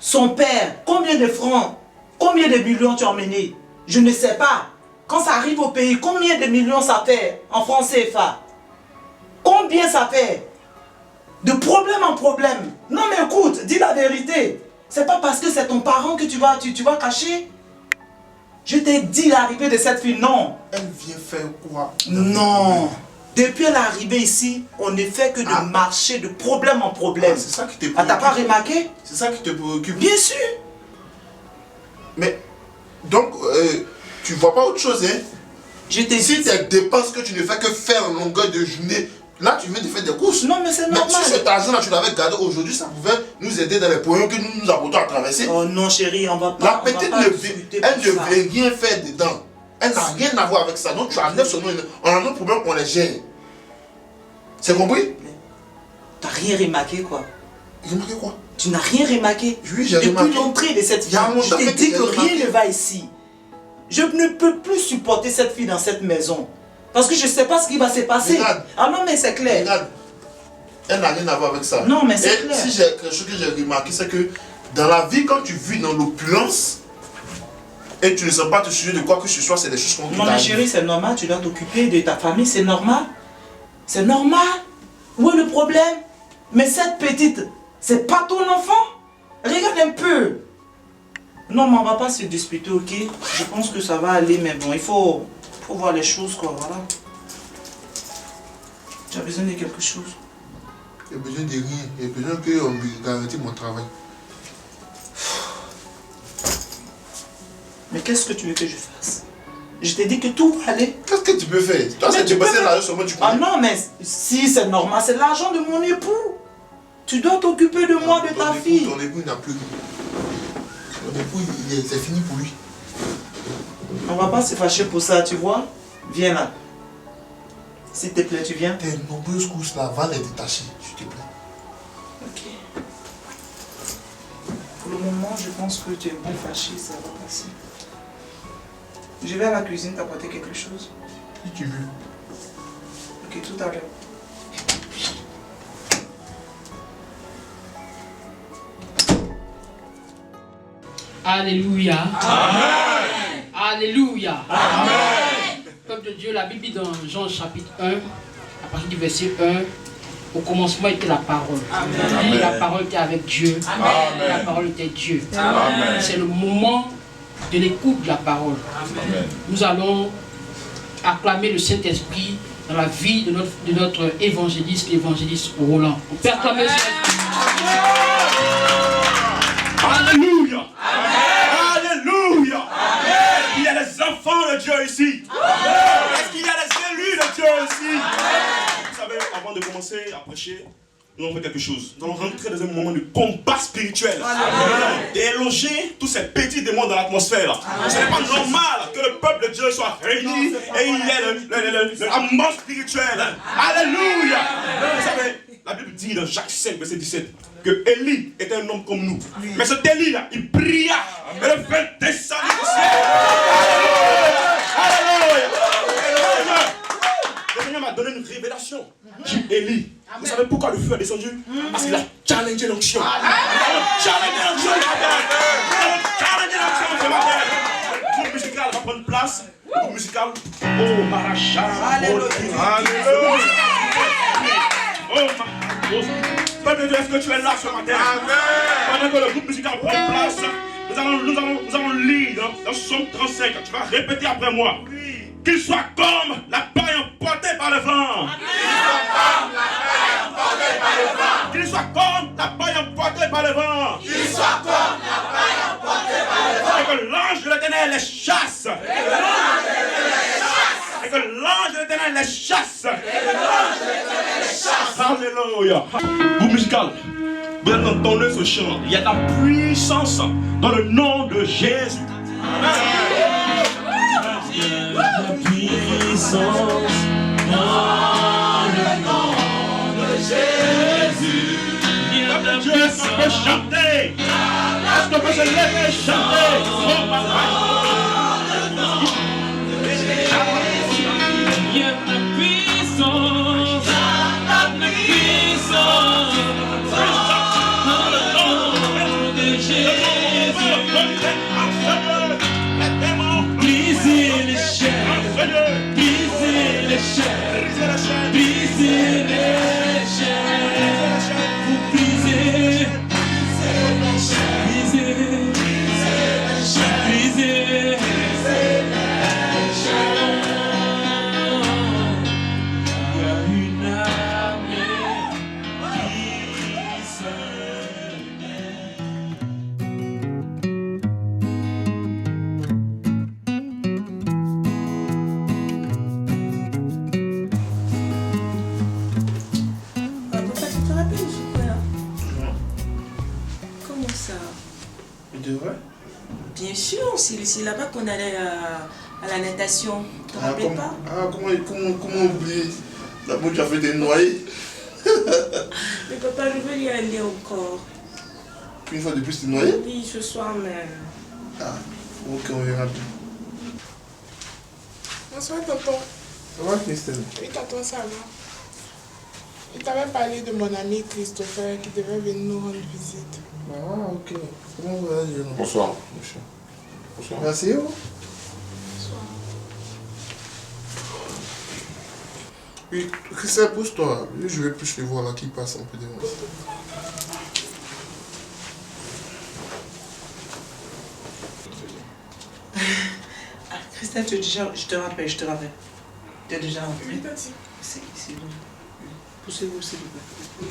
Son père, combien de francs, combien de millions tu as emmené? Je ne sais pas. Quand ça arrive au pays, combien de millions ça fait en francs CFA? Combien ça fait? De problème en problème. Non mais écoute, dis la vérité. C'est pas parce que c'est ton parent que tu vas cacher. Je t'ai dit l'arrivée de cette fille, non. Elle vient faire quoi? Non. Depuis l'arrivée ici, on ne fait que de marcher de problème en problème. C'est ça qui te préoccupe. T'as pas remarqué? C'est ça qui te préoccupe. Bien sûr. Mais, donc, tu vois pas autre chose, hein? Je t'ai dit. Si tes dépenses que tu ne fais que faire en longueur de journée, là tu viens de faire des courses. Non mais c'est normal. Mais si cet argent là tu l'avais gardé aujourd'hui, ça pouvait nous aider dans les problèmes que nous apportons à traverser. Oh non chérie, on va pas. La petite elle ne veut rien faire dedans. Elle n'a rien à voir avec ça. Donc tu enlèves son nom. On a un autre problème qu'on les gère. C'est compris? T'as rien remarqué quoi? Remarqué quoi? Tu n'as rien remarqué? Oui, j'ai remarqué. Depuis l'entrée de cette fille, je t'ai dit que rien ne va ici. Je ne peux plus supporter cette fille dans cette maison. Parce que je ne sais pas ce qui va se passer. Regarde. Ah non mais c'est clair. Regarde. Elle n'a rien à voir avec ça. Non mais c'est clair. Si j'ai quelque chose que j'ai remarqué, c'est que dans la vie, quand tu vis dans l'opulence, et tu ne sens pas te soucier de quoi que ce soit, c'est des choses qu'on Non mais chérie, c'est normal, tu dois t'occuper de ta famille, c'est normal. C'est normal. Où est le problème? Mais cette petite, c'est pas ton enfant? Regarde un peu. Non mais on va pas se disputer, ok? Je pense que ça va aller, mais bon, il faut voir les choses quoi, voilà. Tu as besoin de quelque chose? J'ai besoin de rien. J'ai besoin qu'on me garantit mon travail. Mais qu'est-ce que tu veux que je fasse? Je t'ai dit que tout va aller. Qu'est-ce que tu peux faire? Toi, c'est dépasser l'argent seulement du connais. Ah non, mais si c'est normal, c'est l'argent de mon époux. Tu dois t'occuper de moi, de ta fille. Ton époux n'a plus. Ton époux, c'est fini pour lui. On va pas se fâcher pour ça, tu vois? Viens là. S'il te plaît, tu viens? Tes nombreuses courses là, va les détacher, s'il te plaît. Ok. Pour le moment, je pense que tu es bien fâché, ça va passer. Je vais à la cuisine t'apporter quelque chose. Si tu veux. Ok, tout à l'heure. Alléluia. Amen. Alléluia. Amen. Peuple de Dieu, la Bible dit dans Jean chapitre 1, à partir du verset 1, au commencement était la parole. Amen. Et la parole était avec Dieu. Amen. Et la parole était Dieu. C'est le moment de l'écoute de la parole. Amen. Nous allons acclamer le Saint-Esprit dans la vie de notre évangéliste, l'évangéliste Roland. On peut acclamer le Saint-Esprit. Alléluia. Alléluia. Est-ce qu'il y a des enfants de Dieu ici? Est-ce qu'il y a des élus de Dieu ici? Vous savez, avant de commencer à prêcher, nous allons faire quelque chose. Nous allons rentrer dans un moment de combat spirituel. Déloger tous ces petits démons dans l'atmosphère. Ce n'est pas normal que le peuple de Dieu soit réuni et il y ait la mort spirituelle. Alléluia. Vous savez, la Bible dit dans Jacques 5, verset 17, que Élie était un homme comme nous. Mais cet Élie-là, il pria et le feu descendit du ciel. Alléluia. Le Seigneur m'a donné une révélation. J'ai Élie. Vous savez pourquoi le feu est descendu? Parce qu'il a challengé l'onction. Il a challengé l'onction. place. Le groupe musical. Oh, Maracha. Alléluia. Alléluia. Oh, Peuple de Dieu, est-ce que tu es là ce matin? Pendant que le groupe musical prend place, nous allons lire dans Somme 35. Tu vas répéter après moi. Qu'il soit comme la paille emportée par le vent. Qu'il soit comme la paille emportée par le vent. Qu'il soit comme la paille emportée par le vent. Et que l'ange de l'Éternel les chasse. Et que l'ange de l'Éternel les chasse. Alléluia. Groupe musical, vous allez entendre ce chant. Il y a de la puissance dans le nom de Jésus. Il y a de la puissance dans le nom de Jésus. Il y a de la puissance. Est-ce qu'on peut chanter? Est-ce qu'on peut se lever et chanter? Oh, ma Il y a de la puissance, dans le nom de Jésus. Brisez les chaînes, brisez les chaînes, brisez les chaînes. Vous brisez, brisez, brisez. Bien sûr, c'est là-bas qu'on allait à la natation. Tu te rappelles pas? Comment oublier? D'abord, tu as fait des noyés. Mais papa, je veux y aller encore. Une fois de plus, tu es noyé? Oui, ce soir même. Ah, ok, on verra bien. Bonsoir, tonton. Ça va, Christelle? Oui, tonton, ça va. Il t'avait parlé de mon ami Christopher qui devait venir nous rendre visite. Ah, ok. Comment vous allez? Bonsoir, monsieur. Bonsoir. Merci. Bonsoir. Oui, Christelle, pousse-toi. Je vais plus les voir là qui passent un peu devant. Ah, Christelle, je te rappelle. Tu es déjà rentré? Oui, tati. C'est ici. Poussez-vous, s'il vous plaît.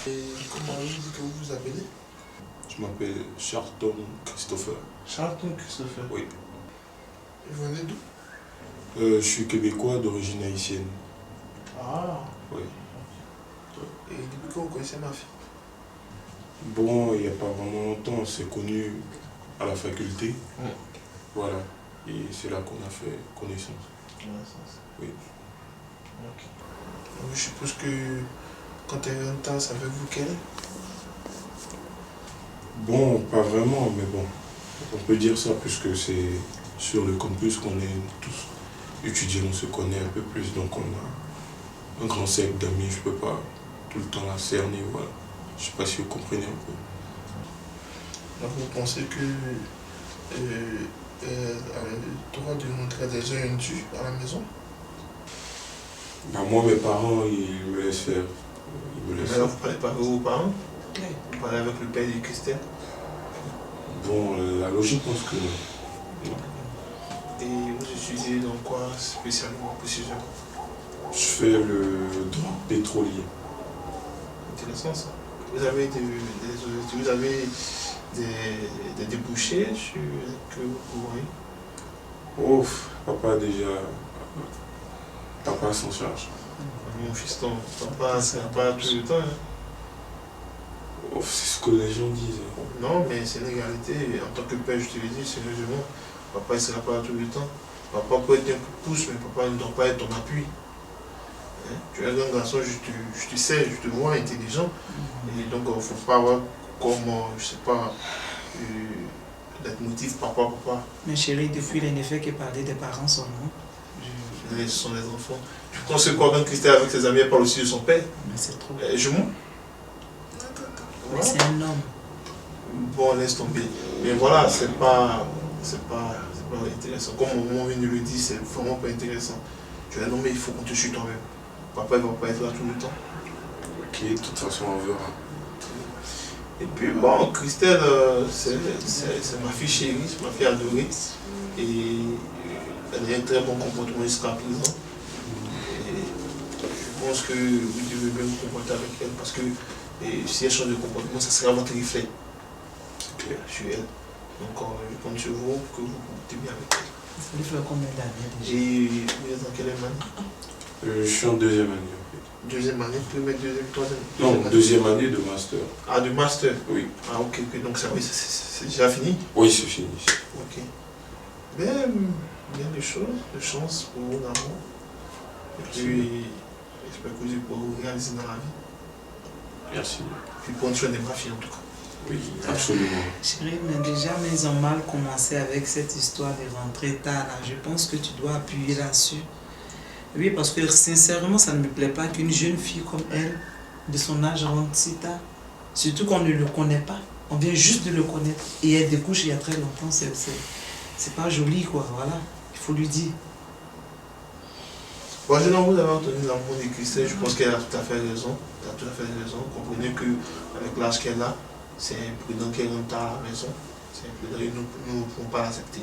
Et comment vous dites que vous vous appelez? Je m'appelle Charlton Christopher. Charlton Christopher? Oui. Et vous venez d'où? Je suis québécois d'origine haïtienne. Ah. Oui. Et depuis quand vous connaissez ma fille? Bon, il n'y a pas vraiment longtemps, on s'est connus à la faculté. Voilà. Et c'est là qu'on a fait connaissance. Oui. Ok. Donc, je suppose que quand elle est en temps, savez-vous qu'elle est? Bon, pas vraiment, mais bon. On peut dire ça puisque c'est sur le campus qu'on est tous étudiants, on se connaît un peu plus. Donc on a un grand cercle d'amis, je peux pas tout le temps la cerner, voilà. Je sais pas si vous comprenez un peu. Donc vous pensez que avait le droit de montrer des gens indus à la maison? Ben moi, mes parents, ils me laissent faire. Ils me laissent Mais là, vous parlez pas avec vos parents? Vous parlez avec le père de Christelle? Bon, la logique pense que non. Et vous étudiez dans quoi spécialement, précisément? Je fais le droit pétrolier. Intéressant ça. Vous avez des débouchés sur que vous voyez? Oh, papa déjà. Papa s'en charge. Mon fiston, papa, c'est pas tout le temps. Hein. Oh, c'est ce que les gens disent. Non, mais c'est l'égalité. En tant que père, je te le dis, sérieusement. Papa ne sera pas là tout le temps. Papa peut être un coup de pouce, mais papa ne doit pas être ton appui. Hein? Tu es un grand garçon, je te sais, je te vois intelligent. Et donc, il ne faut pas avoir comme, je sais pas, d'être motif papa. Mais chérie, depuis les effets qui parlaient des parents seulement. Ce sont les enfants. Tu penses quoi quand Christelle avec ses amis, elle parle aussi de son père? Mais c'est trop. Je mens? Mais c'est un homme. Bon, laisse tomber. Mais voilà, c'est pas intéressant. Comme mon vient de le dire, c'est vraiment pas intéressant. Tu as non, mais il faut qu'on te suive toi-même. Papa, il va pas être là tout le temps. Ok, de toute façon, on verra. Et puis bon, Christelle, c'est ma fille chérie, c'est ma fille adorée. Et elle a un très bon comportement jusqu'à présent. Et je pense que vous devez bien vous comporter avec elle parce que si elle change de comportement, ça sera votre reflet sur elle. Donc je compte sur vous que vous comportez bien avec elle. Il faut combien d'années déjà? Et vous êtes dans quelle année? Je suis en deuxième année en fait. Deuxième année, première, deuxième, troisième? Non, deuxième année de master. Ah, de master? Oui. Ah, ok, donc c'est déjà fini? Oui, c'est fini. Ok. Bien des choses, de chance pour vous d'amour. Et puis, j'espère que vous pourrez vous réaliser dans la vie. Merci. Et puis, prendre soin de ma fille en tout cas. Oui, absolument. Chérie, mais déjà, ils ont mal commencé avec cette histoire de rentrer tard là. Je pense que tu dois appuyer là-dessus. Oui, parce que sincèrement, ça ne me plaît pas qu'une jeune fille comme elle, de son âge, rentre si tard. Surtout qu'on ne le connaît pas. On vient juste de le connaître. Et elle découche il y a très longtemps. C'est pas joli, quoi. Voilà. Il faut lui dire. Bon, je vous avez entendu l'amour de Christelle. Je pense qu'elle a tout à fait raison. Elle a tout à fait raison. Comprenez qu'avec l'âge qu'elle a, c'est imprudent qu'elle rentre à la maison. C'est imprudent et nous ne pouvons pas l'accepter.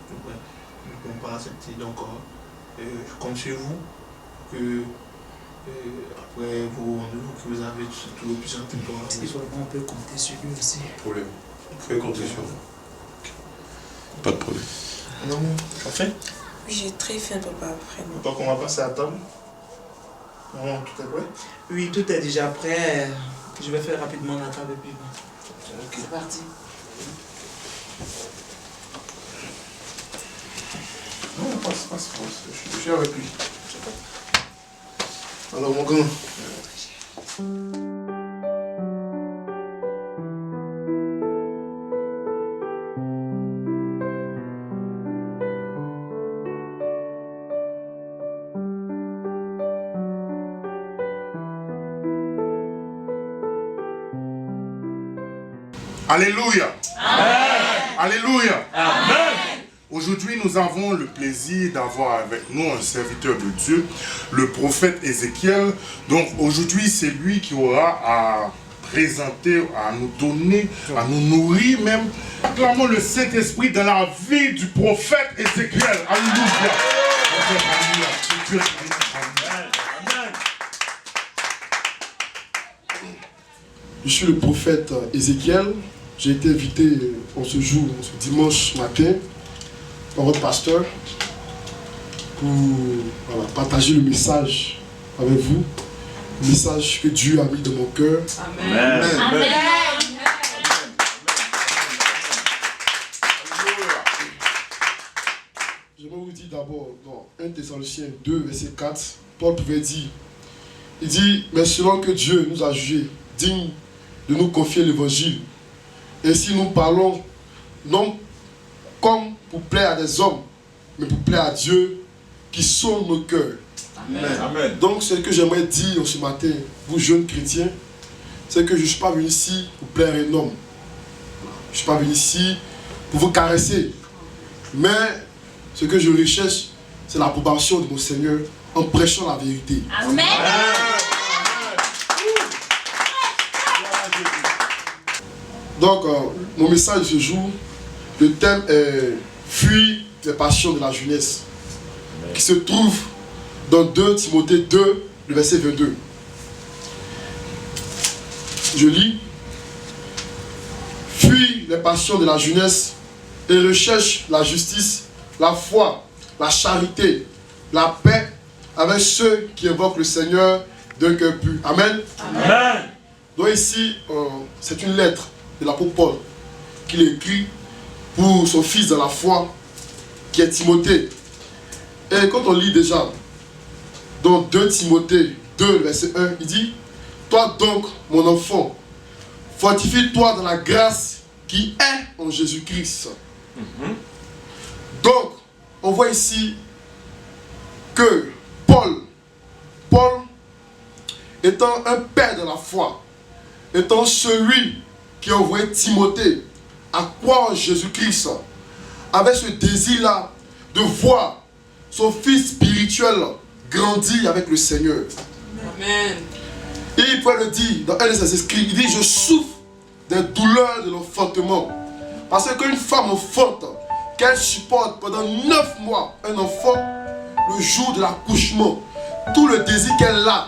Nous ne pouvons pas l'accepter. Donc, je compte sur vous que après vos rendez-vous que vous avez tout le plus en temps. On peut compter sur lui aussi. Pas de problème. Vous pouvez compter sur moi. Pas de problème. Non, parfait. Oui, j'ai très faim, papa, vraiment. Donc on va passer à table. Non, tout est prêt? Oui, tout est déjà prêt. Je vais faire rapidement la table et puis bon. Okay. C'est parti. Non, passe. Je suis avec lui. Alors mon grand. Alléluia. Amen. Alléluia. Amen. Aujourd'hui, nous avons le plaisir d'avoir avec nous un serviteur de Dieu, le prophète Ézéchiel. Donc aujourd'hui, c'est lui qui aura à présenter, à nous donner, à nous nourrir même. Clamons le Saint-Esprit dans la vie du prophète Ézéchiel. Alléluia. Je suis le prophète Ézéchiel. J'ai été invité en ce jour, ce dimanche matin, par votre pasteur pour partager le message avec vous. Le message que Dieu a mis dans mon cœur. Amen. Amen. Amen. J'aimerais vous dire d'abord, dans 1 Thessaloniciens 2, verset 4, Paul pouvait dire, il dit, mais selon que Dieu nous a jugés dignes de nous confier l'évangile, ainsi nous parlons non comme pour plaire à des hommes, mais pour plaire à Dieu qui sonde nos cœurs. Amen. Amen. Donc ce que j'aimerais dire ce matin, vous jeunes chrétiens, c'est que je ne suis pas venu ici pour plaire à un homme. Je ne suis pas venu ici pour vous caresser. Mais ce que je recherche, c'est l'approbation de mon Seigneur en prêchant la vérité. Amen. Donc, mon message de ce jour, le thème est « Fuir les passions de la jeunesse » qui se trouve dans 2 Timothée 2, le verset 22. Je lis « Fuir les passions de la jeunesse et recherche la justice, la foi, la charité, la paix avec ceux qui invoquent le Seigneur d'un cœur pur. » Amen. Amen. Donc ici, c'est une lettre de l'apôtre Paul qu'il écrit pour son fils dans la foi qui est Timothée. Et quand on lit déjà dans 2 Timothée 2 verset 1, il dit: toi donc mon enfant, fortifie-toi dans la grâce qui est en Jésus-Christ. Donc on voit ici que Paul étant un père de la foi, étant celui qui a envoyé Timothée à croire en Jésus-Christ, avec ce désir-là de voir son fils spirituel grandir avec le Seigneur. Amen. Et il peut le dire dans un de ses écrits, il dit: je souffre des douleurs de l'enfantement. Parce qu'une femme enfante, qu'elle supporte pendant 9 mois un enfant, le jour de l'accouchement, tout le désir qu'elle a,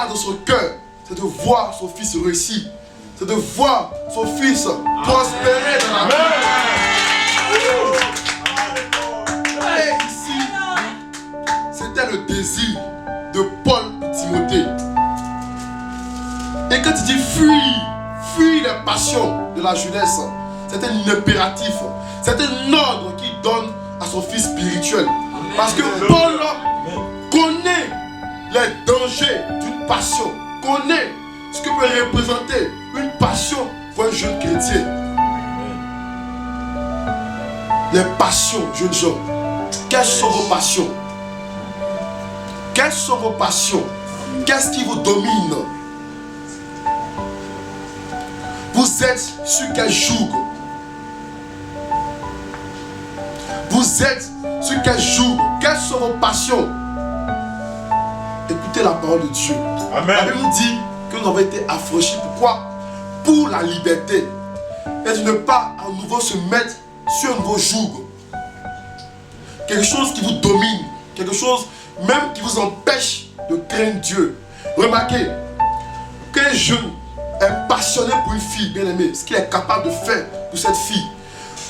dans son cœur, c'est de voir son fils réussir, c'est de voir son fils prospérer dans la vie. Et ici, c'était le désir de Paul et Timothée. Et quand il dit fuis les passions de la jeunesse, c'est un impératif, c'est un ordre qu'il donne à son fils spirituel. Parce que Paul connaît les dangers d'une passion, connaît ce que peut représenter une passion pour un jeune chrétien. Les passions, jeunes gens, quelles sont vos passions? Quelles sont vos passions? Qu'est-ce qui vous domine? Vous êtes sur quel joug? Vous êtes sur quel joug? Quelles sont vos passions? Écoutez la parole de Dieu. Amen. La Bible nous dit que nous avons été affranchis. Pourquoi? Pour la liberté. Et de ne pas à nouveau se mettre sur un nouveau joug. Quelque chose qui vous domine. Quelque chose même qui vous empêche de craindre Dieu. Remarquez qu'un jeune est passionné pour une fille bien aimée, ce qu'il est capable de faire pour cette fille.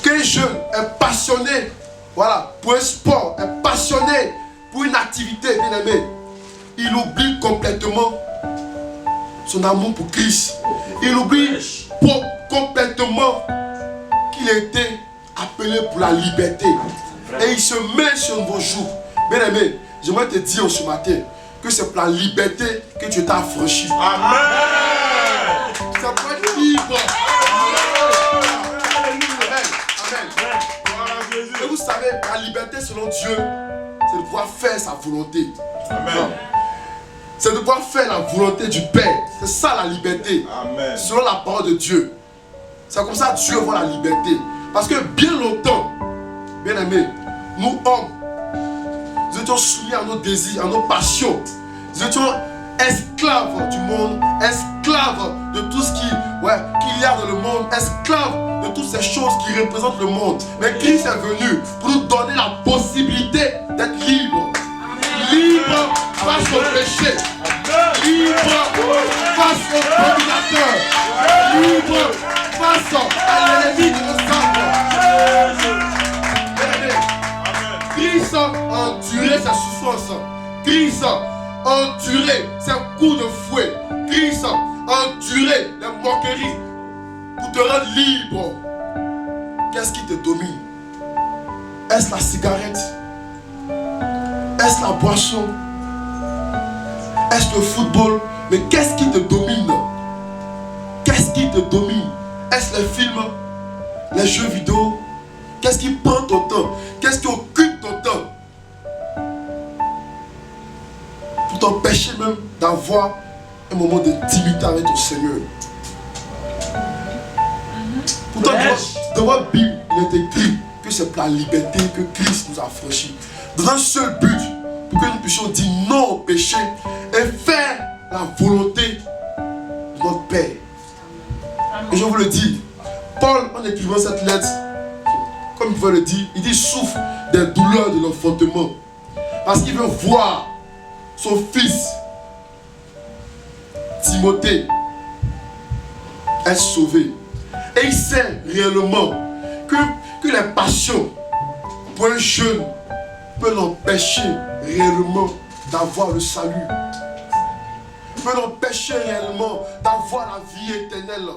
Qu'un jeune est passionné, voilà, pour un sport, est passionné pour une activité bien aimée, il oublie complètement son amour pour Christ. Il oublie complètement qu'il a été appelé pour la liberté. Et il se met sur un nouveau jour. Bien aimé, j'aimerais te dire ce matin que c'est pour la liberté que tu t'es affranchi. Amen. C'est pour être libre. Amen. Et vous savez, la liberté selon Dieu, c'est de pouvoir faire sa volonté. Amen. C'est de pouvoir faire la volonté du Père. C'est ça la liberté. Amen. Selon la parole de Dieu. C'est comme ça que Dieu voit la liberté. Parce que bien longtemps, bien aimés, nous hommes, nous étions soumis à nos désirs, à nos passions. Nous étions esclaves du monde, esclaves de tout ce qu'il y a dans le monde, esclaves de toutes ces choses qui représentent le monde. Mais Christ est venu pour nous donner la possibilité d'être libres. Libre face au péché. Libre face au dominateur. Libre face à l'ennemi de nos âmes. Christ a enduré sa souffrance. Christ a enduré ses coups de fouet. Christ a enduré les moqueries pour te rendre libre. Qu'est-ce qui te domine? Est-ce la cigarette? Est-ce la boisson? Est-ce le football? Mais qu'est-ce qui te domine? Qu'est-ce qui te domine? Est-ce les films? Les jeux vidéo? Qu'est-ce qui prend ton temps? Qu'est-ce qui occupe ton temps? Pour t'empêcher même d'avoir un moment de intimité avec ton Seigneur. Pourtant, dans votre Bible, il est écrit que c'est pour la liberté que Christ nous a affranchis. Dans un seul but, pour que nous puissions dire non au péché et faire la volonté de notre Père. Et je vous le dis, Paul, en écrivant cette lettre, comme il veut le dire, il dit souffre des douleurs de l'enfantement. Parce qu'il veut voir son fils, Timothée, être sauvé. Et il sait réellement que les passions pour un jeune peut l'empêcher réellement d'avoir le salut. Peut l'empêcher réellement d'avoir la vie éternelle.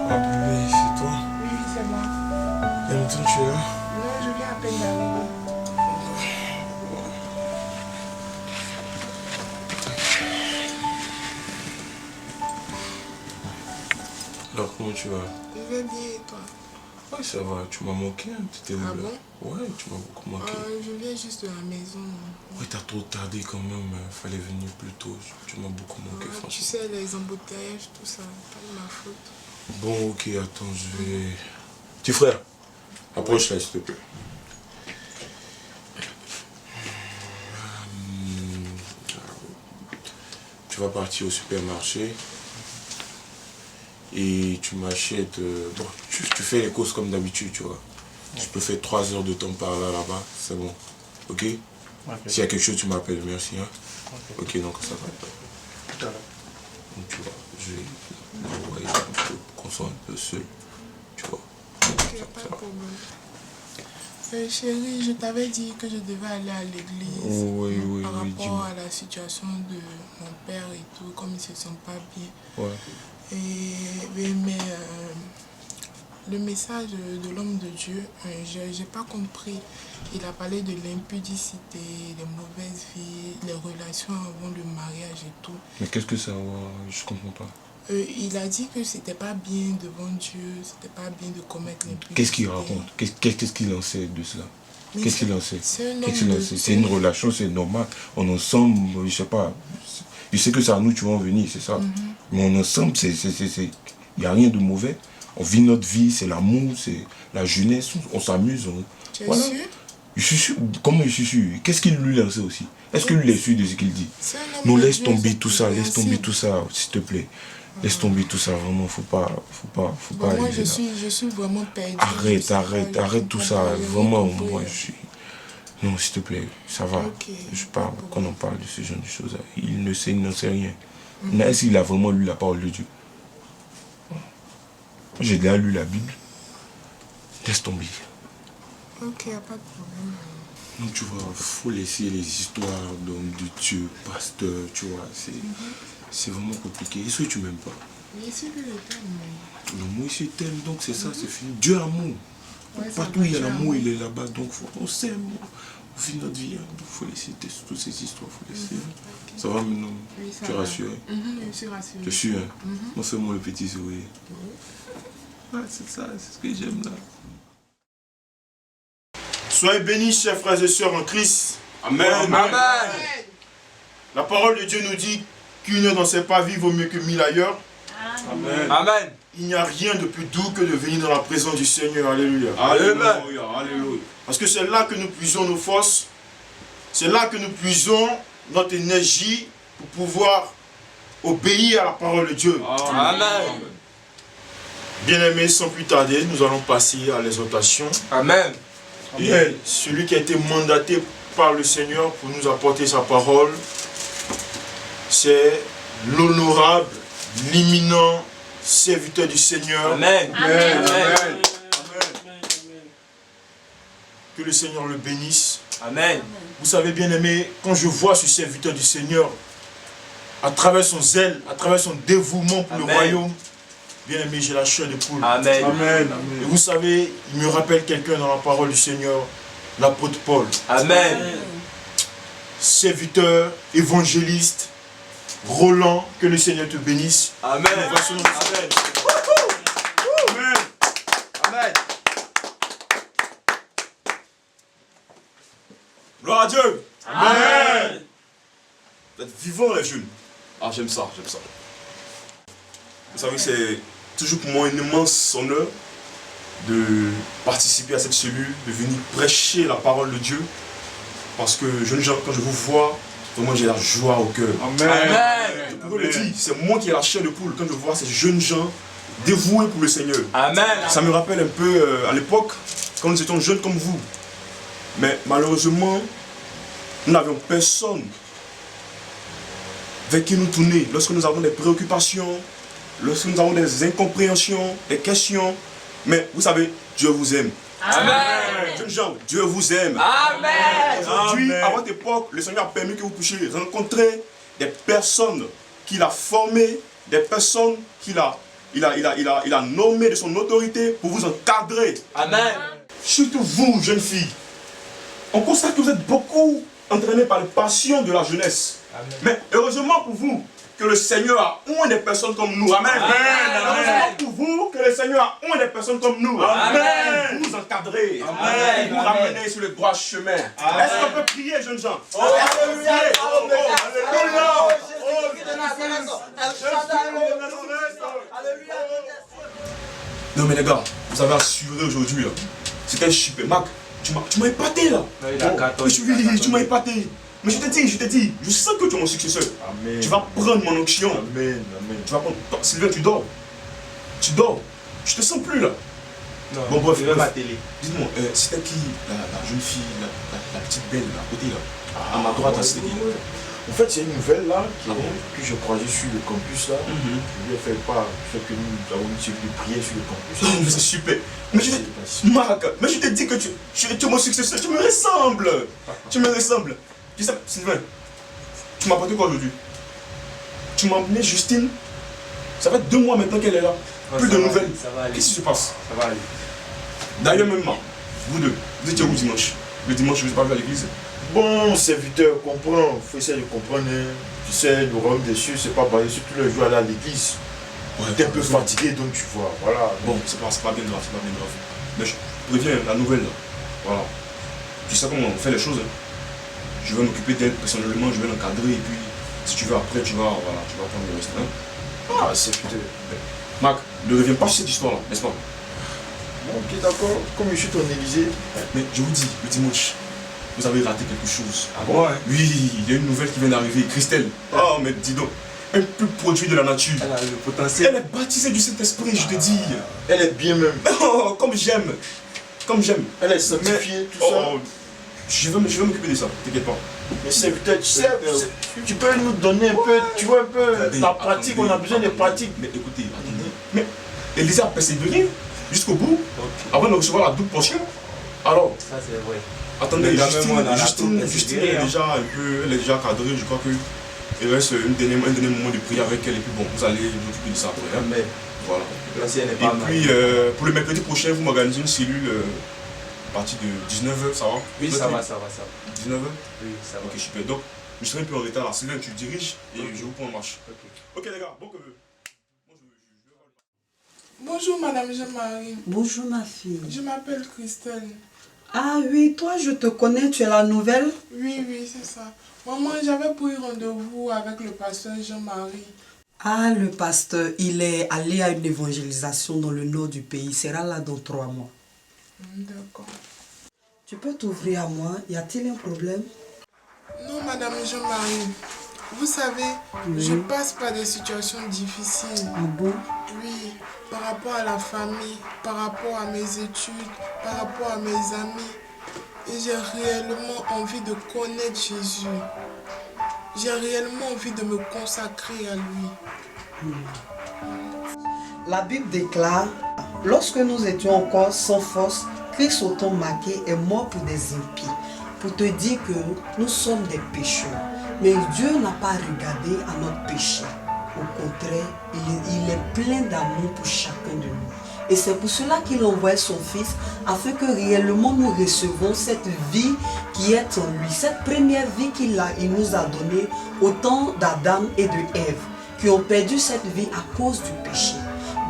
Ah bébé, c'est toi? Oui, c'est moi. Et maintenant tu es là? Non, je viens à peine d'arriver. Alors, comment comment tu vas? Je vais bien et toi? Ouais, ça va, tu m'as manqué, hein, tu étais où Ah là? bon? Ouais, tu m'as beaucoup manqué. Je viens juste de la maison. Ouais, t'as trop tardé quand même, fallait venir plus tôt, tu m'as beaucoup manqué, franchement. Tu sais, les embouteillages, tout ça, pas de ma faute. Bon, ok, attends, je vais... Petit frère, approche là, s'il te plaît. Tu vas partir au supermarché et tu m'achètes... bon, tu fais les courses comme d'habitude, tu vois. Tu peux faire 3 heures de temps par là, là-bas, c'est bon. Ok? S'il y a quelque chose, tu m'appelles, merci. Hein? Ok, donc ça va. Donc tu vois, je vais m'envoyer un peu, qu'on soit un peu seul, tu vois. Ok, pas de problème. Chérie, je t'avais dit que je devais aller à l'église par rapport à la situation de mon père et tout, comme ils ne se sentent pas bien. Ouais. Mais le message de l'homme de Dieu, je n'ai pas compris. Il a parlé de l'impudicité, des mauvaises vies, les relations avant le mariage et tout. Mais qu'est-ce que ça va? Je comprends pas. Il a dit que c'était pas bien devant Dieu, c'était pas bien de commettre l'impudicité. Qu'est-ce qu'il raconte? Qu'est-ce qu'il en sait de cela? Qu'est-ce qu'il en sait? C'est une relation, c'est normal. On ensemble, je sais pas. Je sais que c'est à nous, tu vas en venir, c'est ça. Mais on ensemble, il n'y a rien de mauvais. On vit notre vie, c'est l'amour, c'est la jeunesse, on s'amuse. Tu es sûr? Je suis sûr. Comment je suis sûr? Qu'est-ce qu'il lui a fait aussi? Est-ce que lui est sûr de ce qu'il dit? Non, laisse tomber tout ça, s'il te plaît. Laisse tomber tout ça, vraiment, faut pas moi, je suis vraiment perdu. Arrête tout ça, vraiment, moi, je suis... Non, s'il te plaît, ça va. Je parle, quand on parle de ce genre de choses, il n'en sait rien. Est-ce qu'il a vraiment lu la parole de Dieu? J'ai déjà lu la Bible. Laisse tomber. Ok, y a pas de problème. Donc tu vois, faut laisser les histoires d'hommes de Dieu, pasteur, tu vois, c'est vraiment compliqué. Est-ce que tu m'aimes pas? Mais si tu le t'aimes. Non, moi je t'aime, donc c'est ça, c'est fini. Dieu l'amour. Partout où il y a l'amour, il est là-bas, donc on s'aime. On vit notre vie, donc il faut laisser toutes ces histoires, faut laisser. Ça va maintenant? Oui, ça tu es va. rassuré? Je suis rassuré. Je suis, hein? Moi, fais-moi le petit sourire. Ouais, c'est ça, c'est ce que j'aime là. Soyez bénis, chers frères et sœurs en Christ. Amen. Amen. La parole de Dieu nous dit qu'une heure dans ses pas vaut mieux que 1000 ailleurs. Amen. Amen. Il n'y a rien de plus doux que de venir dans la présence du Seigneur. Alléluia. Alléluia. Alléluia. Parce que c'est là que nous puisons nos forces. C'est là que nous puisons notre énergie pour pouvoir obéir à la parole de Dieu. Amen. Bien-aimés, sans plus tarder, nous allons passer à l'exhortation. Amen. Et celui qui a été mandaté par le Seigneur pour nous apporter sa parole, c'est l'honorable, l'imminent serviteur du Seigneur. Amen. Amen. Amen. Que le Seigneur le bénisse. Amen. Vous savez, bien aimé, quand je vois ce serviteur du Seigneur, à travers son zèle, à travers son dévouement pour le royaume, bien aimé, j'ai la chair de poule. Amen. Amen. Et vous savez, il me rappelle quelqu'un dans la parole du Seigneur, l'apôtre Paul. Amen. Serviteur, évangéliste, Roland, que le Seigneur te bénisse. Amen. Amen. Amen. Amen. Gloire à Dieu. Amen. Vous êtes vivants les jeunes. Ah, j'aime ça, j'aime ça. Vous savez, c'est toujours pour moi une immense honneur de participer à cette cellule, de venir prêcher la parole de Dieu. Parce que jeunes gens, quand je vous vois, vraiment j'ai la joie au cœur. Amen. Je pourrais le dire, c'est moi qui ai la chair de poule quand je vois ces jeunes gens dévoués pour le Seigneur. Amen. Ça me rappelle un peu à l'époque, quand nous étions jeunes comme vous. Mais malheureusement, nous n'avions personne vers qui nous tourner lorsque nous avons des préoccupations, lorsque nous avons des incompréhensions, des questions. Mais vous savez, Dieu vous aime. Amen. Jeunes gens, Dieu vous aime. Amen. Aujourd'hui, à votre époque, le Seigneur a permis que vous puissiez rencontrer des personnes qu'il a formées, des personnes qu'il a nommées de son autorité pour vous encadrer. Amen. Surtout vous, jeunes filles. On constate que vous êtes beaucoup entraînés par les passions de la jeunesse. Amen. Mais heureusement pour vous, que le Seigneur a honte des personnes comme nous. Amen. Amen. Pour vous, que le Seigneur a honte des personnes comme nous. Amen. Vous encadrer. Amen. Vous ramener sur le droit chemin. Est-ce qu'on peut prier, jeunes gens? Alléluia. Non mais les gars, vous avez assuré aujourd'hui là. C'était super. Marc, tu m'as épaté là. Tu m'as épaté. Mais je te dis, je sens que tu es mon successeur. Amen. Tu vas prendre mon onction. Amen. Amen. Tu vas prendre. Sylvain, tu dors. Tu dors. Je te sens plus là. Non, bon bref, ma télé. Dites-moi, c'était qui la jeune fille, la petite belle là, à côté là? À ma droite, c'était qui? En fait, c'est une nouvelle là que je croisais sur le campus là. Je lui ai fait part du fait que nous avons eu de prier sur le campus. C'est super. Mais Marc, mais je te dis que tu es mon successeur, tu me ressembles. Tu me ressembles. Tu sais, Sylvain, tu m'as apporté quoi aujourd'hui? Tu m'as emmené Justine. Ça fait 2 mois maintenant qu'elle est là. Plus de nouvelles. Qu'est-ce qui se passe? Ça va aller. D'ailleurs, même vous deux, vous étiez où dimanche? Le dimanche, je ne vous ai pas vu à l'église. Bon, serviteur, comprends, faut essayer de comprendre. Tu sais, le royaume des cieux, c'est pas basé sur tous les jours aller à l'église. Ouais, t'es un peu fatigué, donc tu vois, voilà. Bon, c'est pas bien grave, c'est pas bien grave. Mais je préviens, la nouvelle là, voilà. Tu sais comment on fait les choses. Je vais m'occuper d'elle personnellement, je vais l'encadrer et puis, si tu veux après, tu vas prendre le reste. Ah, serviteur. Marc, ne reviens pas sur cette histoire-là, n'est-ce pas? Ok, d'accord, comme je suis ton Élysée. Mais je vous dis, le dimanche, vous avez raté quelque chose. Ah bon, hein? Oui, il y a une nouvelle qui vient d'arriver, Christelle. Oh, mais dis donc, un peu produit de la nature. Elle a le potentiel. Elle est baptisée du Saint-Esprit, je te dis. Elle est bien même. Oh, comme j'aime. Comme j'aime. Elle est sanctifiée, tout ça. Je vais m'occuper de ça, t'inquiète pas. Mais serviteur, tu sais, tu peux nous donner un peu, tu vois un peu la pratique, on a besoin de pratique. Mais écoutez, attendez. Mais Élisée a persévéré jusqu'au bout, avant de recevoir la double portion. Alors, ça c'est vrai. Attendez, Justine elle est déjà cadrée, je crois que il reste un dernier moment de prière avec elle et puis bon, vous allez vous occuper de ça après. Mais voilà. Et puis pour le mercredi prochain, vous m'organisez une cellule à partir de 19h, ça va? Oui, ça va. 19h? Oui, ça va. Ok, super. Donc, je serai un peu en retard là. Sylvain, tu diriges et je vous prends en marche. Ok les gars, bon que... Bonjour Madame Jean-Marie. Bonjour ma fille. Je m'appelle Christelle. Ah oui, toi je te connais, tu es la nouvelle? Oui, c'est ça. Maman, j'avais pris rendez-vous avec le pasteur Jean-Marie. Ah, le pasteur, il est allé à une évangélisation dans le nord du pays. Il sera là dans 3 mois. D'accord. Tu peux t'ouvrir à moi? Y a-t-il un problème? Non, Madame Jean-Marie. Vous savez, je passe par des situations difficiles. Ah bon? Oui, par rapport à la famille, par rapport à mes études, par rapport à mes amis. Et j'ai réellement envie de connaître Jésus. J'ai réellement envie de me consacrer à lui. La Bible déclare, lorsque nous étions encore sans force, Christ autant marqué est mort pour des impies. Pour te dire que nous sommes des pécheurs. Mais Dieu n'a pas regardé à notre péché. Au contraire, il est plein d'amour pour chacun de nous. Et c'est pour cela qu'il envoie son Fils, afin que réellement nous recevons cette vie qui est en lui. Cette première vie qu'il nous a donnée au temps d'Adam et de Ève, qui ont perdu cette vie à cause du péché.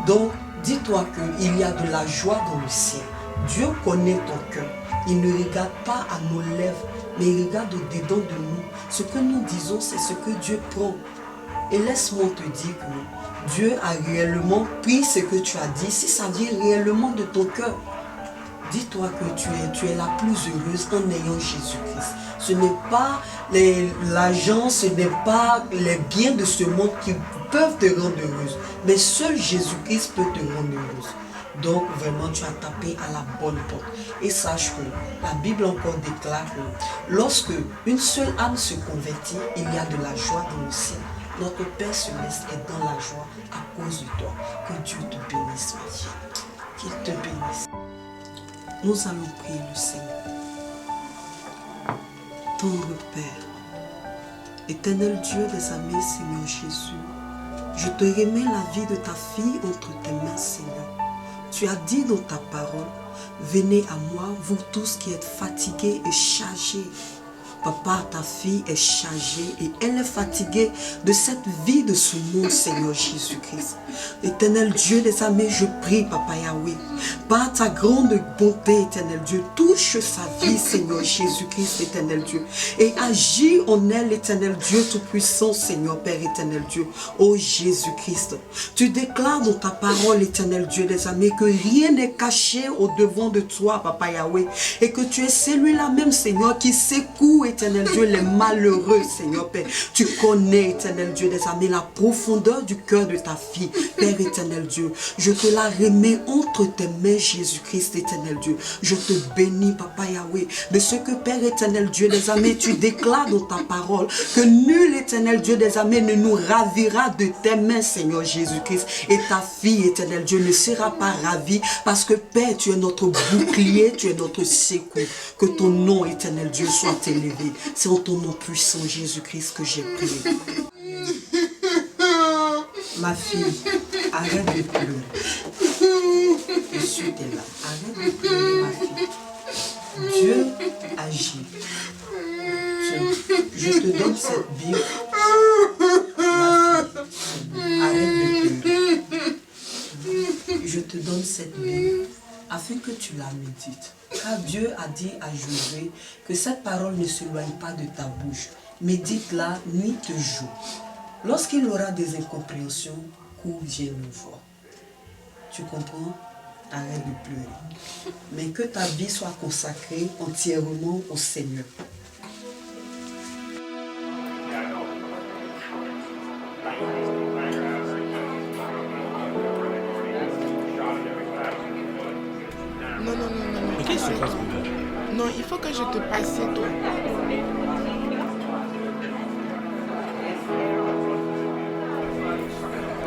Donc, dis-toi qu'il y a de la joie dans le ciel. Dieu connaît ton cœur. Il ne regarde pas à nos lèvres, mais il regarde au-dedans de nous. Ce que nous disons, c'est ce que Dieu prend. Et laisse-moi te dire que Dieu a réellement pris ce que tu as dit, si ça vient réellement de ton cœur. Dis-toi que tu es la plus heureuse en ayant Jésus-Christ. Ce n'est pas l'argent, ce n'est pas les biens de ce monde qui peuvent te rendre heureuse, mais seul Jésus-Christ peut te rendre heureuse. Donc vraiment tu as tapé à la bonne porte. Et sache que la Bible encore déclare que lorsque une seule âme se convertit, il y a de la joie dans le ciel. Notre Père Céleste est dans la joie à cause de toi. Que Dieu te bénisse, ma fille. Qu'il te bénisse. Nous allons prier le Seigneur. Tendre Père, éternel Dieu des armées, Seigneur Jésus, je te remets la vie de ta fille entre tes mains, Seigneur. Tu as dit dans ta parole, venez à moi, vous tous qui êtes fatigués et chargés, Papa, ta fille est chargée et elle est fatiguée de cette vie de ce monde, Seigneur Jésus-Christ. Éternel Dieu des armées, je prie, Papa Yahweh, par ta grande bonté, Éternel Dieu, touche sa vie, Seigneur Jésus-Christ, Éternel Dieu, et agis en elle, Éternel Dieu Tout-Puissant, Seigneur Père éternel Dieu, ô Jésus-Christ. Tu déclares dans ta parole, Éternel Dieu des armées, que rien n'est caché au devant de toi, Papa Yahweh, et que tu es celui-là même, Seigneur, qui secoue, Éternel Dieu, les malheureux, Seigneur Père. Tu connais, Éternel Dieu des armées, la profondeur du cœur de ta fille, Père éternel Dieu. Je te la remets entre tes mains, Jésus-Christ, éternel Dieu. Je te bénis, Papa Yahweh, de ce que, Père éternel Dieu des armées, tu déclares dans ta parole que nul, éternel Dieu des armées, ne nous ravira de tes mains, Seigneur Jésus-Christ. Et ta fille, éternel Dieu, ne sera pas ravie parce que, Père, tu es notre bouclier, tu es notre secours. Que ton nom, éternel Dieu, soit élevé. C'est en ton nom puissant, Jésus-Christ, que j'ai prié. Ma fille, arrête de pleurer. Je suis là. Arrête de pleurer, ma fille. Dieu agit. Je te donne cette Bible. Ma fille, arrête de pleurer. Je te donne cette Bible afin que tu la médites. Car Dieu a dit à Josué que cette parole ne s'éloigne pas de ta bouche. Médite-la nuit et jour. Lorsqu'il aura des incompréhensions, cours, viens nous voir. Tu comprends? Arrête de pleurer. Mais que ta vie soit consacrée entièrement au Seigneur. Mais qu'est-ce qui se passe? Non, il faut que je te passe, c'est toi.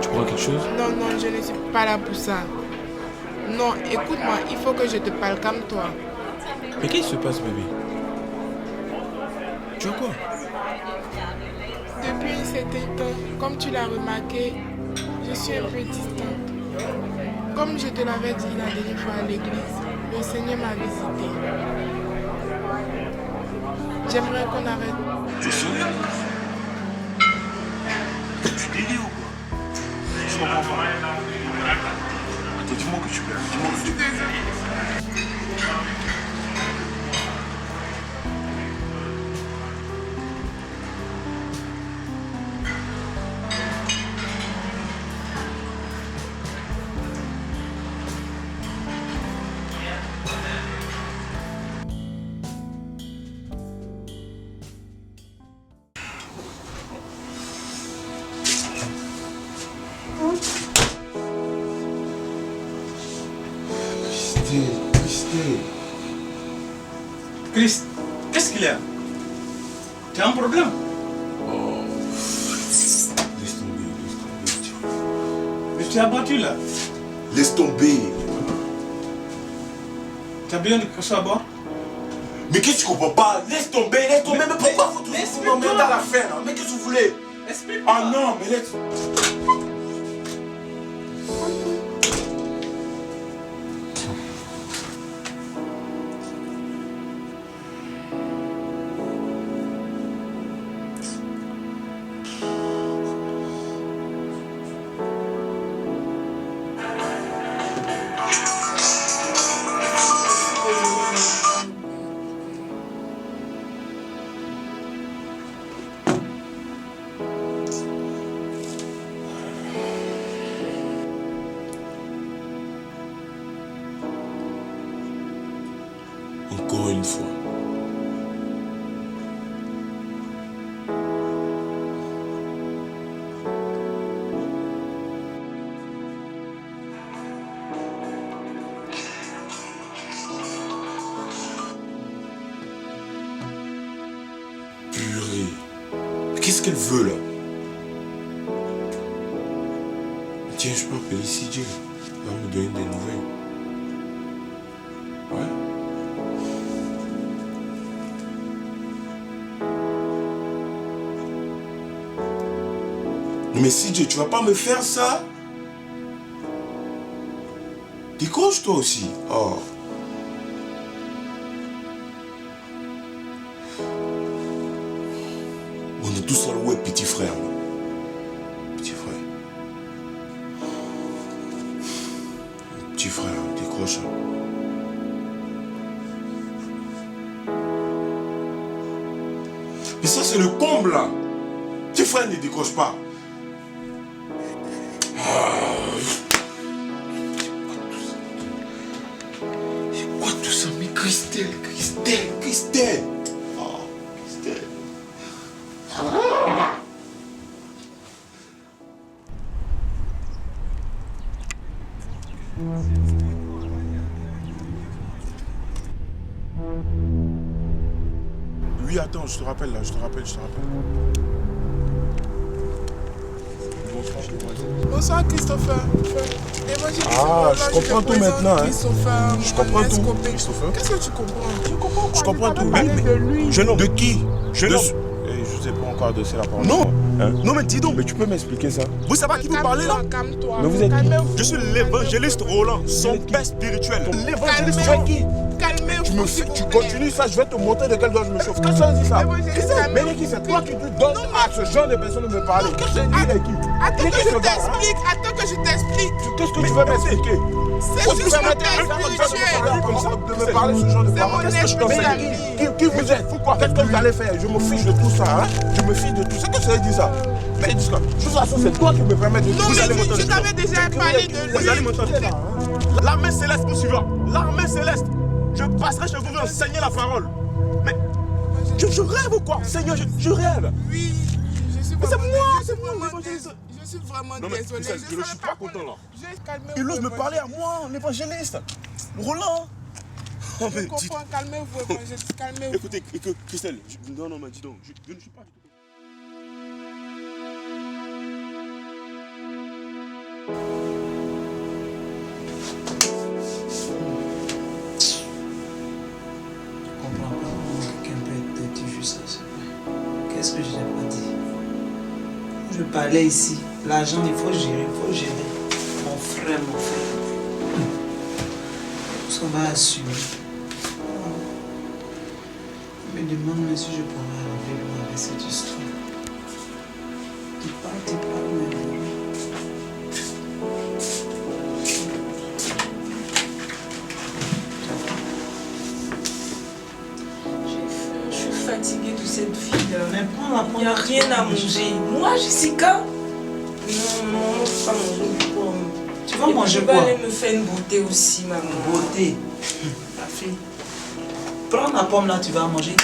Tu crois quelque chose? Non, je ne suis pas là pour ça. Non, écoute-moi, il faut que je te parle comme toi. Mais qu'est-ce qui se passe, bébé? Tu as quoi? Depuis un certain temps, comme tu l'as remarqué, je suis un peu distante. Comme je te l'avais dit la dernière fois à l'église, le Seigneur m'a visité. J'aimerais qu'on arrête. Tu es sérieux? Tu délires ou quoi? Je comprends pas. Attends, dis-moi que tu plais. Dis-moi que tu plais. Christ, qu'est-ce qu'il y a? Tu as un problème? Oh, laisse tomber. Mais tu es abattu là. Laisse tomber. Tu as besoin de quelque chose à boire? Mais qu'est-ce que tu comprends pas? Laisse tomber. Mais pourquoi faut toujours vous m'emmerder à la fin là? Mais qu'est-ce que vous voulez? Explique-moi. Ah non, mais laisse... Encore une fois. Purée. Qu'est-ce qu'elle veut là? Tiens, je peux appeler CJ. Elle va me donner des nouvelles. Ouais. Mais CJ, tu vas pas me faire ça? Décroche-toi aussi. Oh. On est tout seul, ouais, petit frère. Petit frère. Petit frère, décroche. Mais ça, c'est le comble, là. Petit frère ne décroche pas. C'est quoi tout ça? Mais Christelle. Oh, Christelle. Oui, attends, je te rappelle là, je te rappelle. Bonsoir Christopher. Ah, je comprends tout maintenant. Hein. Je comprends tout. Christopher. Qu'est-ce que tu comprends? Je comprends tout. Jeune homme. De qui? Je ne sais pas encore adressé la parole. Non. Hein? Non, mais dis donc. Mais tu peux m'expliquer ça? Vous savez à qui vous parlez là? Calme-toi. Mais vous êtes qui? Je suis l'évangéliste Roland, son père spirituel. L'évangéliste, tu es qui? Calmez-vous. Tu continues ça, je vais te montrer de quel doigt je me chauffe. Qu'est-ce que ça dit ça? Mais qui c'est toi qui donnes à ce genre de personnes de me parler? Qu'est-ce que il est qui? Attends que je t'explique. Qu'est-ce que tu veux m'expliquer? C'est juste mon père spirituel. De me parler ce genre de paroles. Qu'est-ce que je dois faire? Qui vous êtes? Qu'est-ce que vous allez faire? Je me fiche de tout ça. Je me fiche de tout ça. Qu'est-ce que ça dit ça? Mais dis quoi? De toute façon, c'est toi qui me permets de... Non, mais je t'avais déjà parlé de lui. Vous allez m'entendre. L'armée céleste vous suivra. L'armée céleste. Je passerai chez vous enseigner la parole. Mais je rêve ou quoi? Seigneur, je rêve. Oui, je suis vraiment désolé. Je suis vraiment désolé. Je ne suis pas content là. Il ose me parler à moi, l'évangéliste. Roland. Je comprends, calmez-vous, évangéliste, calmez-vous. Écoutez, Christelle, non, mais dis donc, je ne suis pas du tout. Qu'est-ce que je n'ai pas dit? Je parlais ici. L'argent, il faut gérer, Mon frère. Tout ça va assumer. Je me demande même si je pourrais arriver loin avec cette histoire. Tu parles, mais... Fatiguée de cette vie-là. Mais prends-la, il n'y a rien à manger. Moi, Jessica, non, pas manger. Tu vas manger quoi? Tu vas aller me faire une beauté aussi, maman. Beauté? Ta fille. Prends la pomme là, tu vas manger.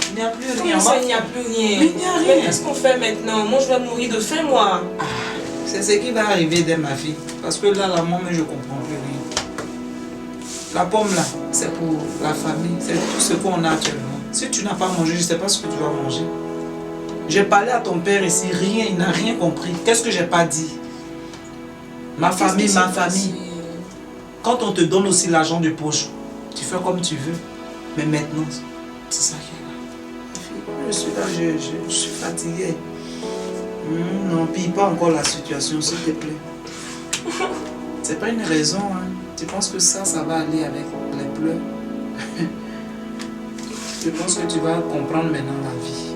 Il n'y a plus rien. Comment ça, il n'y a plus rien? Mais il n'y a rien. Mais qu'est-ce qu'on fait maintenant? Moi, je vais mourir de faim, moi. C'est ce qui va arriver dès ma fille. Parce que là, la maman, je ne comprends plus rien. La pomme là, c'est pour la famille. C'est tout ce qu'on a actuellement. Si tu n'as pas mangé, je ne sais pas ce que tu vas manger. J'ai parlé à ton père ici, rien, il n'a rien compris. Qu'est-ce que j'ai pas dit? Ma famille. Quand on te donne aussi l'argent de poche, tu fais comme tu veux. Mais maintenant, c'est ça qui est là. Je suis là, je suis fatiguée. Non, pille pas encore la situation, s'il te plaît. C'est pas une raison, hein. Tu penses que ça va aller avec les pleurs? Je pense que tu vas comprendre maintenant la vie.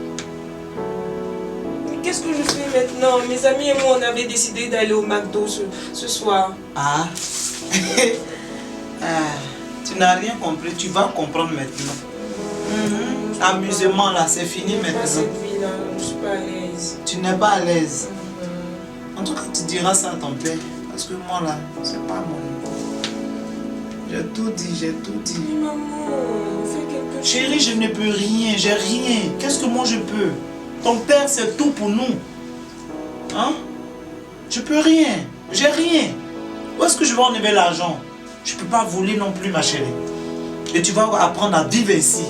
Qu'est-ce que je fais maintenant? Mes amis et moi, on avait décidé d'aller au McDo ce soir. Ah. Tu n'as rien compris, tu vas comprendre maintenant. Amusement là, c'est fini maintenant. Dans cette vie-là, je ne suis pas à l'aise. Tu n'es pas à l'aise. En tout cas, tu diras ça à ton père. Parce que moi là, c'est pas mon... J'ai tout dit. Mais maman, fais quelque chose. Chérie, je ne peux rien, j'ai rien. Qu'est-ce que moi je peux? Ton père, c'est tout pour nous. Hein? Je peux rien, j'ai rien. Où est-ce que je vais enlever l'argent? Je ne peux pas voler non plus, ma chérie. Et tu vas apprendre à vivre ici.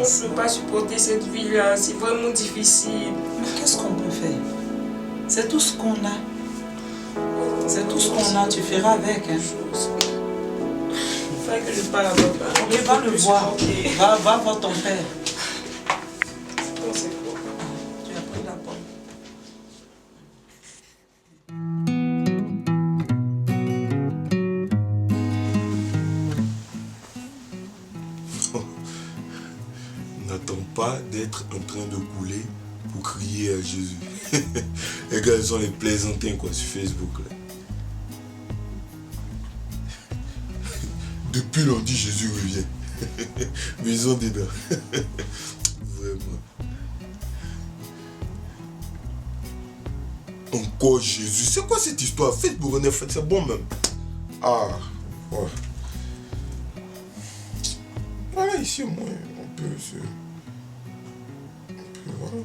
ne peut pas supporter cette vie-là. C'est vraiment difficile. Mais qu'est-ce qu'on peut faire? C'est tout ce qu'on a. C'est tout ce qu'on a. Tu feras avec. Hein. Il faut que je parle à papa. Ok, va le voir. Va voir ton père. C'est quoi? Tu as pris la pomme. N'attends pas d'être en train de couler pour crier à Jésus. Les gars, ils sont les plaisantins quoi sur Facebook là. Depuis lundi, Jésus revient. Mais ils ont dedans. Vraiment. Encore Jésus. C'est quoi cette histoire? Facebook, on est fait, c'est bon même. Ah, ouais. Voilà, ici au moins, on peut se... Voilà.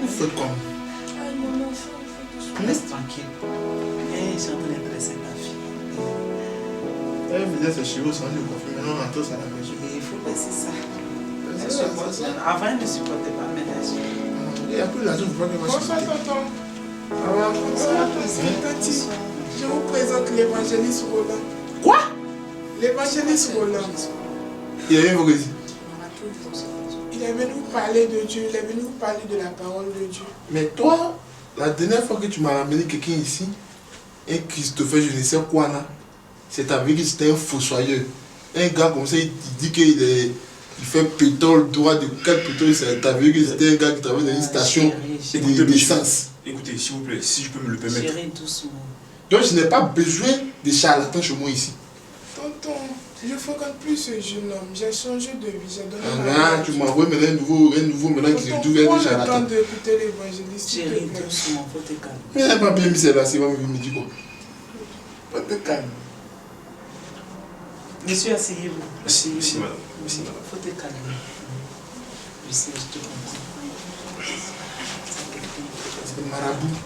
Vous faites comme? Aïe, mon enfant, il faut doucement. Laisse tranquille. Eh, je suis en train de dresser ta fille. Elle me disait c'est chez vous, sans le conflit. Maintenant, on a tous à la maison. Il faut laisser ça. Avant, elle ne supportait pas, mais là, il n'y a plus la zone, je crois qu'elle va Bonsoir, tonton. Bonsoir, tati. Je vous présente l'évangéliste Roland. Quoi? L'évangéliste Roland. Il est venu ici. Il est venu vous parler de Dieu, il est venu vous parler de la parole de Dieu. Mais toi, la dernière fois que tu m'as ramené quelqu'un ici, un Christopher, je ne sais quoi là, c'est avec que c'était un fossoyeur. Un gars comme ça, il dit qu'il fait pétrole, droit de quel pétrole, c'est avec que c'était un gars qui travaille dans une station d'essence. Écoutez, s'il vous plaît, si je peux me le permettre. Chérie, doucement. Donc je n'ai pas besoin de charlatans chez moi ici. Tonton, je ne fréquente plus ce jeune homme. J'ai changé de vie, j'ai donné Ah, tu m'envoies maintenant un nouveau maintenant qui se trouve être prends le charlatan. temps d'écouter l'évangéliste. Chérie, doucement, faut te calmer. Mais il n'a pas bien mis celle-là, c'est pas me dire quoi. Faut te calmer. Monsieur, asseyez-vous. Merci, madame. Merci, madame. Faut te calmer. Je sais, je te comprends. C'est marabout.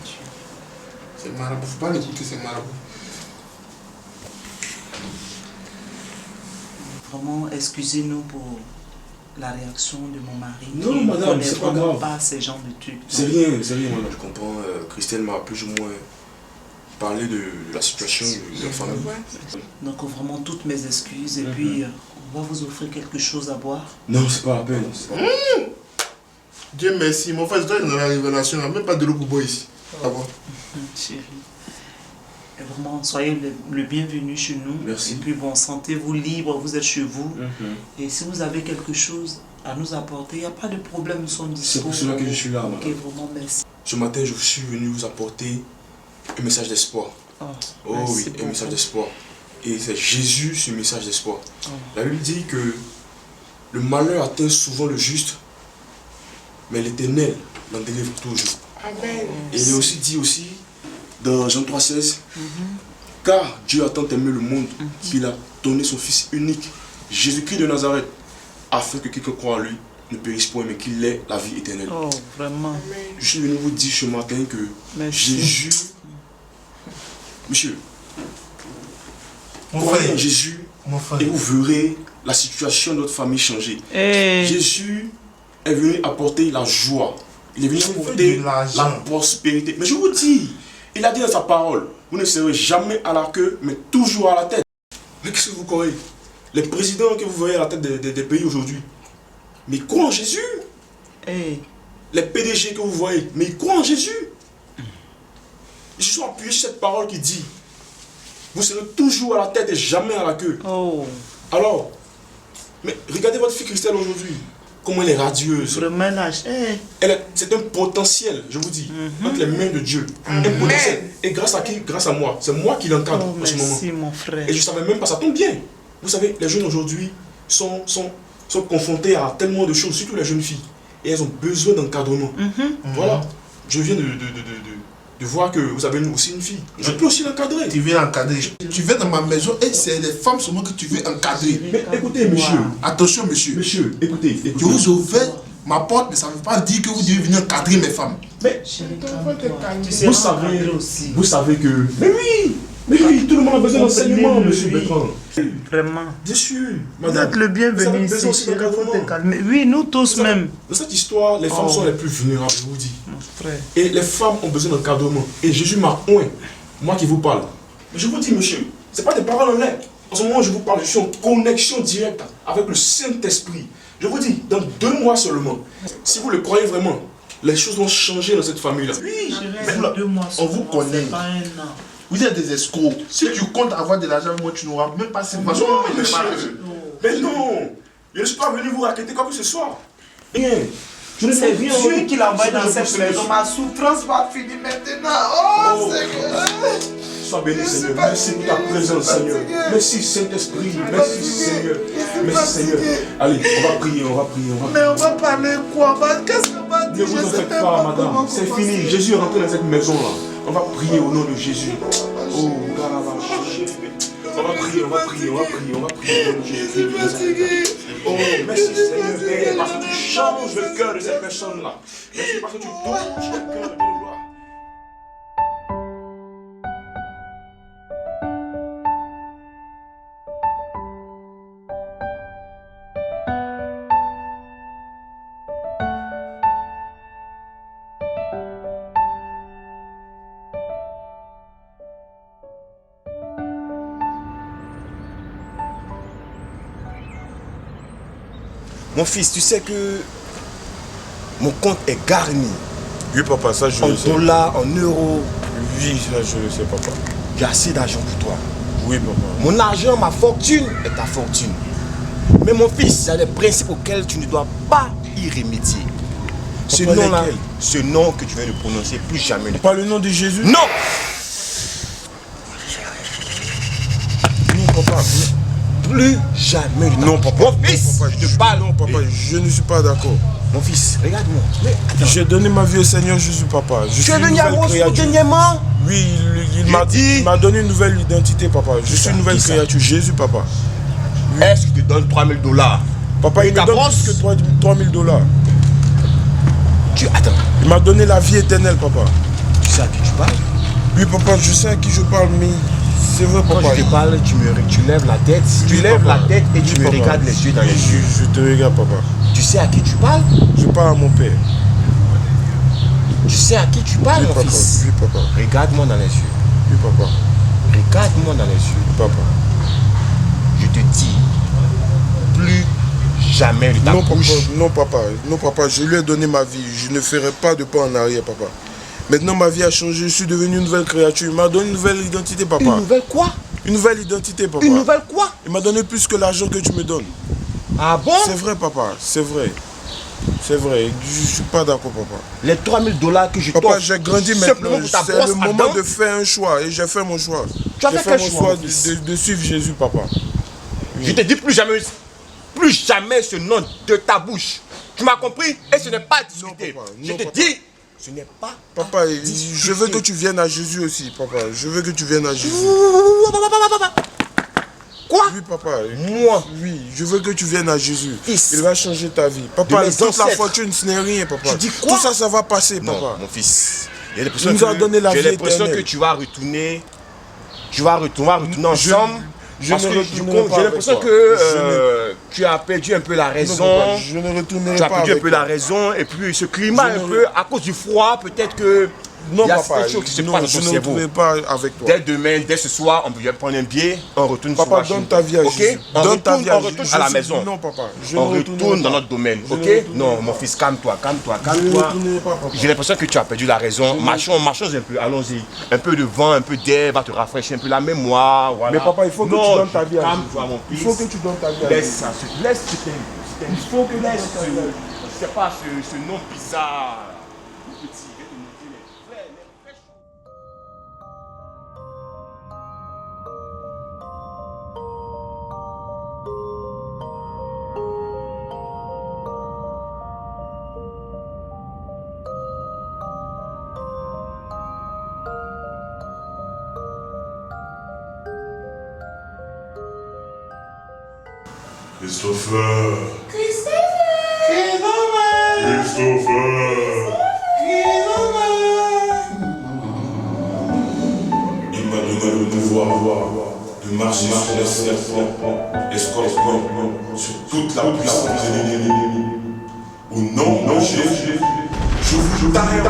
C'est marabout. Faut pas l'écouter, c'est marabout. Vraiment, excusez-nous pour la réaction de mon mari. Non, madame, c'est pas grave. Pas ces genres de trucs. C'est rien, madame. Je comprends. Christelle m'a plus ou moins parlé de la situation de la famille. Donc, vraiment, toutes mes excuses. Et puis, on va vous offrir quelque chose à boire. Non, c'est pas la peine. Dieu merci, mon frère, je dois dans la révélation, il n'y a même pas de l'eau pour boire ici. Ah bon? Chérie. Et vraiment, soyez le bienvenu chez nous. Merci. Et puis bon, sentez-vous libre, vous êtes chez vous. Et si vous avez quelque chose à nous apporter, il n'y a pas de problème, nous sommes disponibles. C'est pour cela que je suis là, Ok, madame. vraiment, merci. Ce matin, je suis venu vous apporter un message d'espoir. Oh oui, un message d'espoir. Et c'est Jésus, ce message d'espoir. La Bible dit que le malheur atteint souvent le juste, mais l'Éternel l'en délivre toujours. Amen. Et il est aussi dit aussi dans Jean 3,16, car Dieu a tant aimé le monde qu'il a donné son Fils unique, Jésus-Christ de Nazareth, afin que quiconque croit en lui ne périsse point, mais qu'il ait la vie éternelle. Oh, vraiment. Je suis venu vous dire ce matin que Jésus, monsieur, croyez en Jésus et vous verrez la situation de notre famille changer. Jésus est venu apporter la joie. Il est venu apporter la prospérité. Mais je vous dis, il a dit dans sa parole, vous ne serez jamais à la queue, mais toujours à la tête. Mais qu'est-ce que vous croyez? Les présidents que vous voyez à la tête des pays aujourd'hui, mais ils croient en Jésus. Les PDG que vous voyez, mais ils croient en Jésus. Ils se sont appuyés sur cette parole qui dit, vous serez toujours à la tête et jamais à la queue. Alors, mais regardez votre fille Christelle aujourd'hui. Comment elle est radieuse. C'est un potentiel, je vous dis, entre les mains de Dieu. Un potentiel. Et grâce à qui? Grâce à moi. C'est moi qui l'encadre en ce moment. Mon frère. Et je ne savais même pas, ça tombe bien. Vous savez, les jeunes aujourd'hui sont confrontés à tellement de choses, surtout les jeunes filles. Et elles ont besoin d'encadrement. Voilà. Je viens de voir que vous avez aussi une fille. Je peux aussi l'encadrer. Tu viens l'encadrer. Tu viens dans ma maison et c'est les femmes seulement que tu veux encadrer. Mais écoutez, monsieur. Attention, monsieur. Monsieur, écoutez. Je vous ouvre ma porte, mais ça ne veut pas dire que vous devez venir encadrer mes femmes. Mais Vous savez que... Mais oui, tout le monde a besoin d'enseignement, monsieur Bertrand. Vraiment. Bien sûr. Vous êtes le bienvenu ici, chérie, faut te calmer. Oui, nous tous même. Dans cette histoire, les femmes sont les plus vulnérables, je vous dis. Et les femmes ont besoin d'encadrement. Et Jésus m'a oint, moi qui vous parle. Mais je vous dis, monsieur, ce n'est pas des paroles en l'air. En ce moment, je vous parle, je suis en connexion directe avec le Saint-Esprit. Je vous dis, dans 2 mois seulement, si vous le croyez vraiment, les choses vont changer dans cette famille-là. Oui, mais on vous connaît. Vous êtes des escrocs. Si tu comptes avoir de l'argent, moi, tu n'auras même pas cette façon. Mais non, je ne suis pas venu vous raqueter quoi que ce soit. Rien. Je ne sais C'est rien. Dieu qui l'envoie dans cette maison. Ma souffrance va finir maintenant. Oh, Seigneur. Sois béni, Seigneur. Merci pour ta présence, Seigneur. Merci, Saint-Esprit. Merci, Seigneur. Merci, Seigneur. Allez, on va prier, on va prier. Mais on va parler quoi? Qu'est-ce qu'on va dire? Ne vous en faites pas, madame. C'est fini. Jésus est rentré dans cette maison-là. On va prier au nom de Jésus. Oh, on va prier, on va prier, on va prier, on va prier au nom de Jésus. Oh, merci Seigneur, parce que tu changes le cœur de cette personne-là. Merci parce que tu touches le cœur de gloire. Mon fils, tu sais que mon compte est garni. Oui, papa, ça je le sais. En dollars, en euros. Oui, ça je le sais, papa. J'ai assez d'argent pour toi. Oui, papa. Mon argent, ma fortune est ta fortune. Mais mon fils, il y a des principes auxquels tu ne dois pas y remédier. Ce nom-là, ce nom que tu viens de prononcer, plus jamais. Pas le nom de Jésus? Non! Non, papa. Plus jamais. Non, papa. Mon fils, non, papa, je te parle. Non, papa, je ne suis pas d'accord. Mon fils, regarde-moi. J'ai donné ma vie au Seigneur Jésus, papa. Tu es venu à mon dernièrement? Oui, il m'a donné une nouvelle identité, papa. Je suis une nouvelle créature. Jésus, papa. Oui. Est-ce qu'il te donne $3000? Papa, il me donne plus que $3000. Attends. Il m'a donné la vie éternelle, papa. Tu sais à qui tu parles? Oui, papa, je sais à qui je parle, mais c'est vrai, papa. Quand je te parle, tu lèves la tête. Tu lèves la tête et tu me regardes les yeux dans les yeux. Je te regarde, papa. Tu sais à qui tu parles? Je parle à mon père. Tu sais à qui tu parles, mon fils? Oui, papa. Regarde-moi dans les yeux. Oui, papa. Regarde-moi dans les yeux. Oui, papa. Je te dis, plus jamais de ta bouche. Non, papa, je lui ai donné ma vie. Je ne ferai pas de pas en arrière, papa. Maintenant, ma vie a changé. Je suis devenu une nouvelle créature. Il m'a donné une nouvelle identité, papa. Une nouvelle quoi? Une nouvelle identité, papa. Une nouvelle quoi? Il m'a donné plus que l'argent que tu me donnes. Ah bon? C'est vrai, papa. C'est vrai. C'est vrai. Je ne suis pas d'accord, papa. Les $3000 que je t'offre. Papa, j'ai grandi maintenant. C'est le moment de faire un choix. Et j'ai fait mon choix. Tu as fait quel choix? De suivre Jésus, papa. Oui. Je te dis plus jamais ce nom de ta bouche. Tu m'as compris? Et ce n'est pas discuté. Je te dis, ce n'est pas. Papa, je veux que tu viennes à Jésus aussi, papa. Je veux que tu viennes à Jésus. Quoi? Oui, papa. Moi? Oui, je veux que tu viennes à Jésus. Fils. Il va changer ta vie. Papa, toute la fortune, ce n'est rien, papa. Tu dis quoi? Tout ça, ça va passer, non, papa. Mon fils. Il nous a donné la vie éternelle. J'ai l'impression que tu vas retourner. Tu vas retourner ensemble. Parce que j'ai l'impression que tu as perdu un peu la raison. Non, je ne retournerai pas. Tu as perdu un peu la raison. Et puis ce climat, un peu, à cause du froid, peut-être que. Non, il y a papa, quelque chose qui se passe dans ton cerveau. je ne retournerai pas avec toi. Dès demain, dès ce soir, on peut prendre un billet, on retourne sur Papa, donne ta vie à Jésus. On retourne à la maison. Non, papa. On retourne dans notre domaine, ok? Non, mon fils, calme-toi. J'ai l'impression que tu as perdu la raison. Marchons un peu, allons-y. Un peu de vent, un peu d'air va te rafraîchir un peu la mémoire. Voilà. Mais papa, il faut que tu donnes ta vie à Jésus. Calme-toi, mon fils. Il faut que tu donnes ta vie à Jésus. Laisse ça, il faut que laisse je sais pas, ce nom bizarre. Christopher. Sauveur. Il m'a donné le pouvoir de marcher sur les serpents et scorpions, sur toute la puissance de l'ennemi. Au nom de Jésus, je vous taille.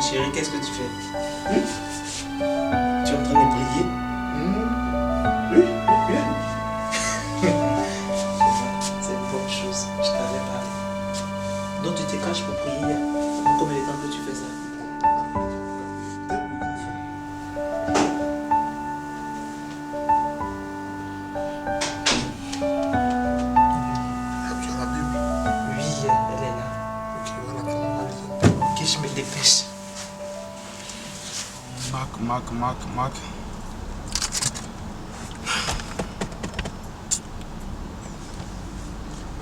Chérie, qu'est-ce que tu fais? Tu es en train de prier? Oui, C'est une bonne chose, je t'avais parlé. Donc tu te caches pour prier. Combien de temps que tu fais ça? Oui, elle est là. Ok, voilà. Ok, je me dépêche. Mac.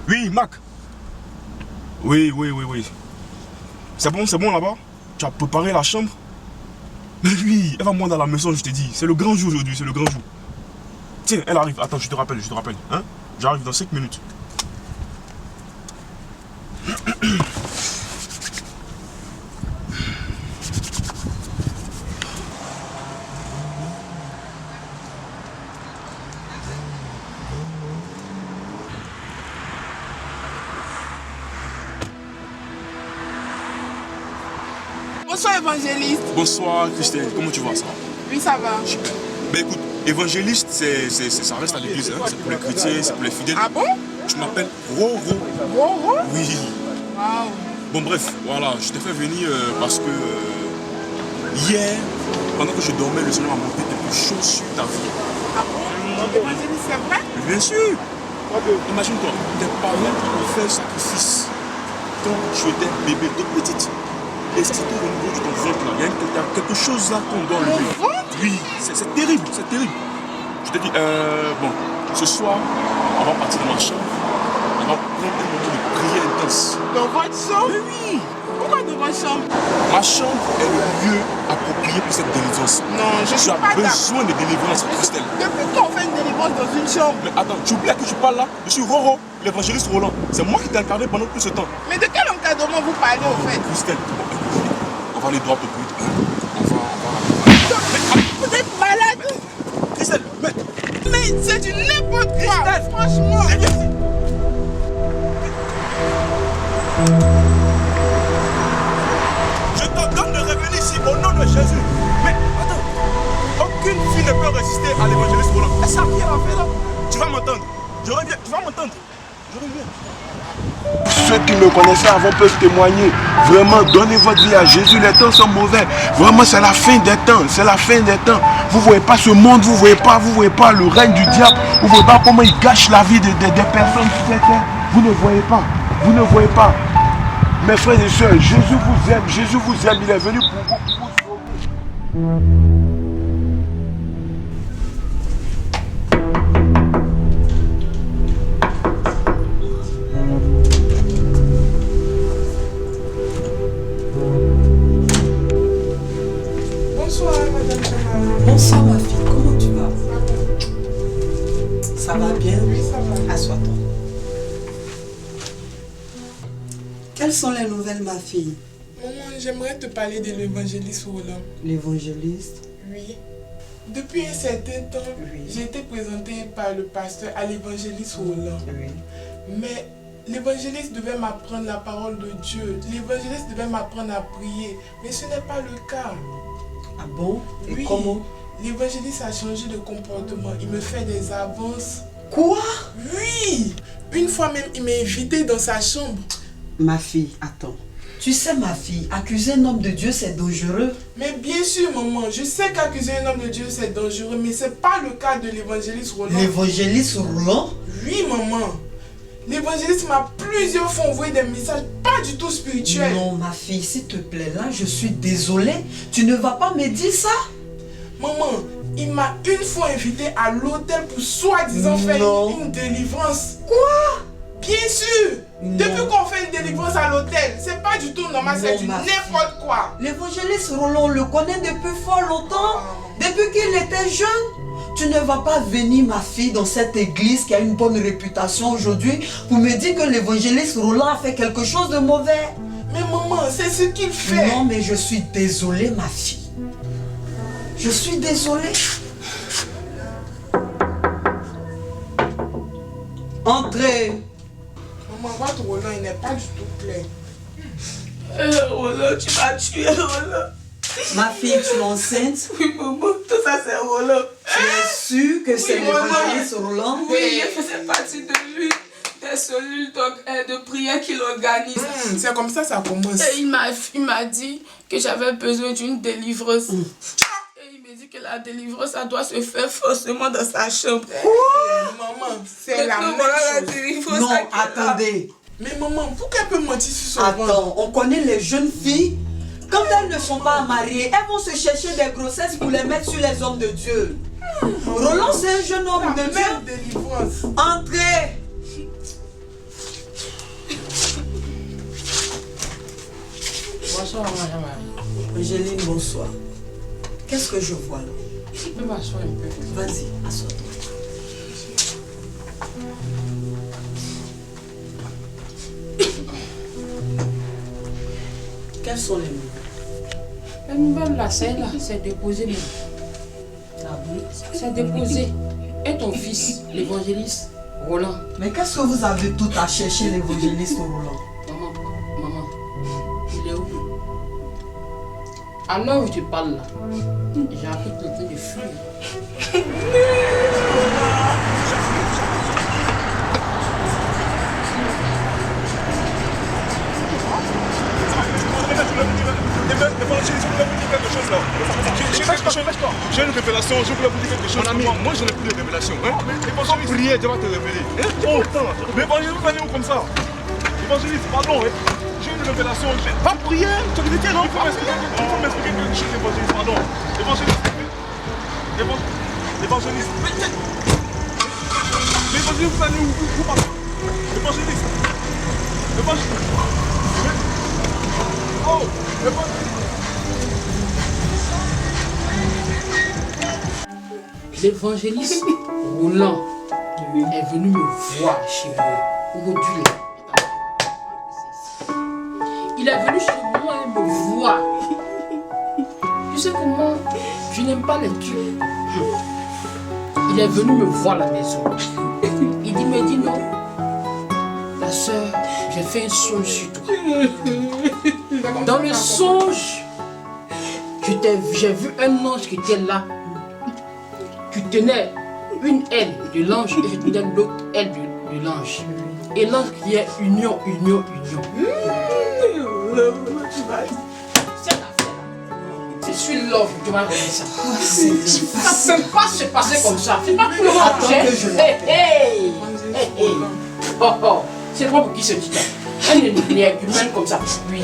Oui, Mac. Oui. C'est bon là-bas? Tu as préparé la chambre? Mais oui, elle va monter dans la maison, je t'ai dit. C'est le grand jour aujourd'hui, c'est le grand jour. Tiens, elle arrive. Attends, je te rappelle. Hein? J'arrive dans 5 minutes. Bonsoir évangéliste. Bonsoir Christelle, comment tu vas ça? Oui, ça va. Ben écoute, évangéliste, ça reste à l'église, hein? C'est pour les chrétiens, c'est pour les fidèles. Ah bon? Je m'appelle Roro. Roro? Oui. Waouh. Bon bref, voilà, je t'ai fait venir parce que hier, pendant que je dormais, le Seigneur m'a montré quelque chose sur ta vie. Ah bon? Évangéliste, c'est vrai? Bien sûr. Imagine-toi, tes parents ont fait un sacrifice quand tu étais bébé, toute petite. Et ça, c'était au niveau de ton ventre là. Il y a quelque chose là qu'on doit lever. Oui, c'est terrible, c'est terrible. Je te dis, bon, ce soir, on va partir dans ma chambre. On va prendre un moment de prière intense. Dans votre chambre? Mais oui. Pourquoi dans votre chambre? Ma chambre est le lieu approprié pour cette délivrance. Non, je suis pas d'accord. Tu as besoin de délivrance, Christelle. Depuis quand on fait une délivrance dans une chambre? Mais attends, tu oublies que tu parles là? Je suis Roro, l'évangéliste Roland. C'est moi qui t'ai incarné pendant tout ce temps. Mais de quel encadrement vous parlez au fait? Christelle, on va aller droit au but. On va. Vous êtes malade? Christelle, mais c'est du n'importe quoi. Franchement. Je t'ordonne de revenir ici au nom de Jésus. Mais attends, aucune fille ne peut résister à l'évangéliste Roland. Elle sait qui elle a fait là. Tu vas m'entendre. Je reviens, tu vas m'entendre. Je reviens. Ceux qui me connaissaient avant peuvent témoigner. Vraiment, donnez votre vie à Jésus. Les temps sont mauvais. Vraiment, c'est la fin des temps. C'est la fin des temps. Vous ne voyez pas ce monde. Vous ne voyez pas le règne du diable. Vous ne voyez pas comment il gâche la vie des personnes sur cette terre. Vous ne voyez pas. Vous ne voyez pas. Mes frères et sœurs, Jésus vous aime. Jésus vous aime. Il est venu pour vous. Bonsoir, madame Jamal. Bonsoir, ma fille. Comment tu vas? Ça va bien? Oui, ça va. Assois-toi. Quelles sont les nouvelles, ma fille? Maman, j'aimerais te parler de l'évangéliste Roland. L'évangéliste? Oui. Depuis un certain temps, j'ai été présentée par le pasteur à l'évangéliste Roland. Oui. Mais l'évangéliste devait m'apprendre la parole de Dieu. L'évangéliste devait m'apprendre à prier. Mais ce n'est pas le cas. Ah bon? Et oui. comment? L'évangéliste a changé de comportement. Il me fait des avances. Quoi? Oui. Une fois même, il m'a invité dans sa chambre. Ma fille, attends. Tu sais, ma fille, accuser un homme de Dieu, c'est dangereux. Mais bien sûr, maman, je sais qu'accuser un homme de Dieu, c'est dangereux, mais ce n'est pas le cas de l'évangéliste Roland. L'évangéliste Roland? Oui, maman. L'évangéliste m'a plusieurs fois envoyé des messages pas du tout spirituels. Non, ma fille, s'il te plaît, là, je suis désolée. Tu ne vas pas me dire ça? Maman, il m'a une fois invité à l'hôtel pour soi-disant faire une délivrance. Quoi? Bien sûr. Depuis qu'on fait une délivrance à l'hôtel, c'est pas du tout normal, c'est du n'importe quoi. L'évangéliste Roland, on le connaît depuis fort longtemps. Depuis qu'il était jeune. Tu ne vas pas venir, ma fille, dans cette église qui a une bonne réputation aujourd'hui pour me dire que l'évangéliste Roland a fait quelque chose de mauvais. Mais maman, c'est ce qu'il fait. Non, mais je suis désolée, ma fille. Je suis désolée. Entrez. Maman, votre Roland, il n'est pas du tout plein. Roland, tu m'as tué, Roland. Ma fille, tu es enceinte? Oui, maman, tout ça c'est Roland. Tu es sûre que c'est l'évangéliste Roland? Oui, je faisais partie de lui, des cellules de prière qu'il organise. C'est comme ça commence. Et il m'a dit que j'avais besoin d'une délivrance. Et il m'a dit que la délivrance, ça doit se faire forcément dans sa chambre. Maman, c'est la même chose. Non, attendez. Mais maman, pourquoi elle peut mentir sur son Attends, on connaît les jeunes filles. Quand elles ne sont pas mariées, elles vont se chercher des grossesses pour les mettre sur les hommes de Dieu. Roland, c'est un jeune homme de Dieu. Entrez. Bonsoir, madame. Angéline, bonsoir. Qu'est-ce que je vois là? Je peux m'asseoir un peu. Vas-y, assois-toi. Quelles sont les nouvelles? La nouvelle là, c'est déposé même. Ah oui? C'est déposé. Et ton fils, l'évangéliste Roland. Mais qu'est-ce que vous avez tout à chercher l'évangéliste Roland? Maman, il est où? À l'heure où tu parles là, j'ai appris qu'il était de fuir. J'ai une révélation, je voulais vous dire quelque chose. Mon ami, moi je n'ai plus de révélation. Quand prier, Dieu va te révéler. Oh, mais évangéliste, vous allez où comme ça? Évangéliste, pardon, j'ai une révélation. Pas prier, tu as dit non, il faut m'expliquer quelque chose, évangéliste, pardon. Évangéliste, évangéliste. Mais évangéliste, vous allez où? Vous partez? Évangéliste. Évangéliste. Oh, évangéliste. L'évangéliste Roland est venu me voir chez moi. Aujourd'hui, il est venu chez moi et me voir. Tu sais comment je n'aime pas les tuer. Il est venu me voir à la maison. Il me dit non. Ta soeur, j'ai fait un songe sur toi. Dans le songe, j'ai vu un ange qui était là. Tu tenais une aile de l'ange et je tenais l'autre aile de l'ange. Et l'ange criait union, union, union. Je suis love, tu m'as dit ça. Ça ne peut pas se passer comme ça. C'est pas pour le manger. C'est pas pour qui se dit ça. Un humain comme ça. Oui.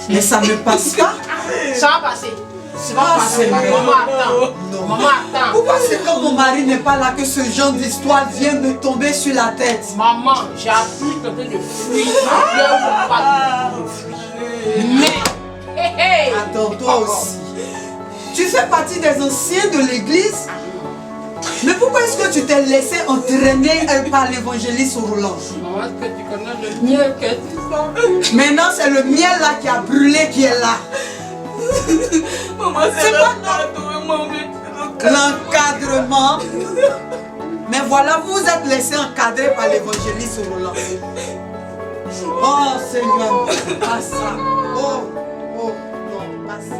Mais ça ne passe pas. Ça va passer. Ça va passer. Maman attend. Maman attend. Pourquoi c'est quand mon mari n'est pas là que ce genre d'histoire vient me tomber sur la tête? Maman, j'ai appris que tu es en train de fuir. Mais, attends, toi aussi. Tu fais partie des anciens de l'église? Mais pourquoi est-ce que tu t'es laissé entraîner par l'évangéliste Roland? Maman, est-ce que tu connais le miel que tu sens? Maintenant, c'est le miel là qui a brûlé qui est là. Maman, c'est pas l'encadrement. Mais voilà, vous vous êtes laissé encadrer par l'évangéliste Roland. Oh Seigneur, pas ça. Oh, non, pas ça.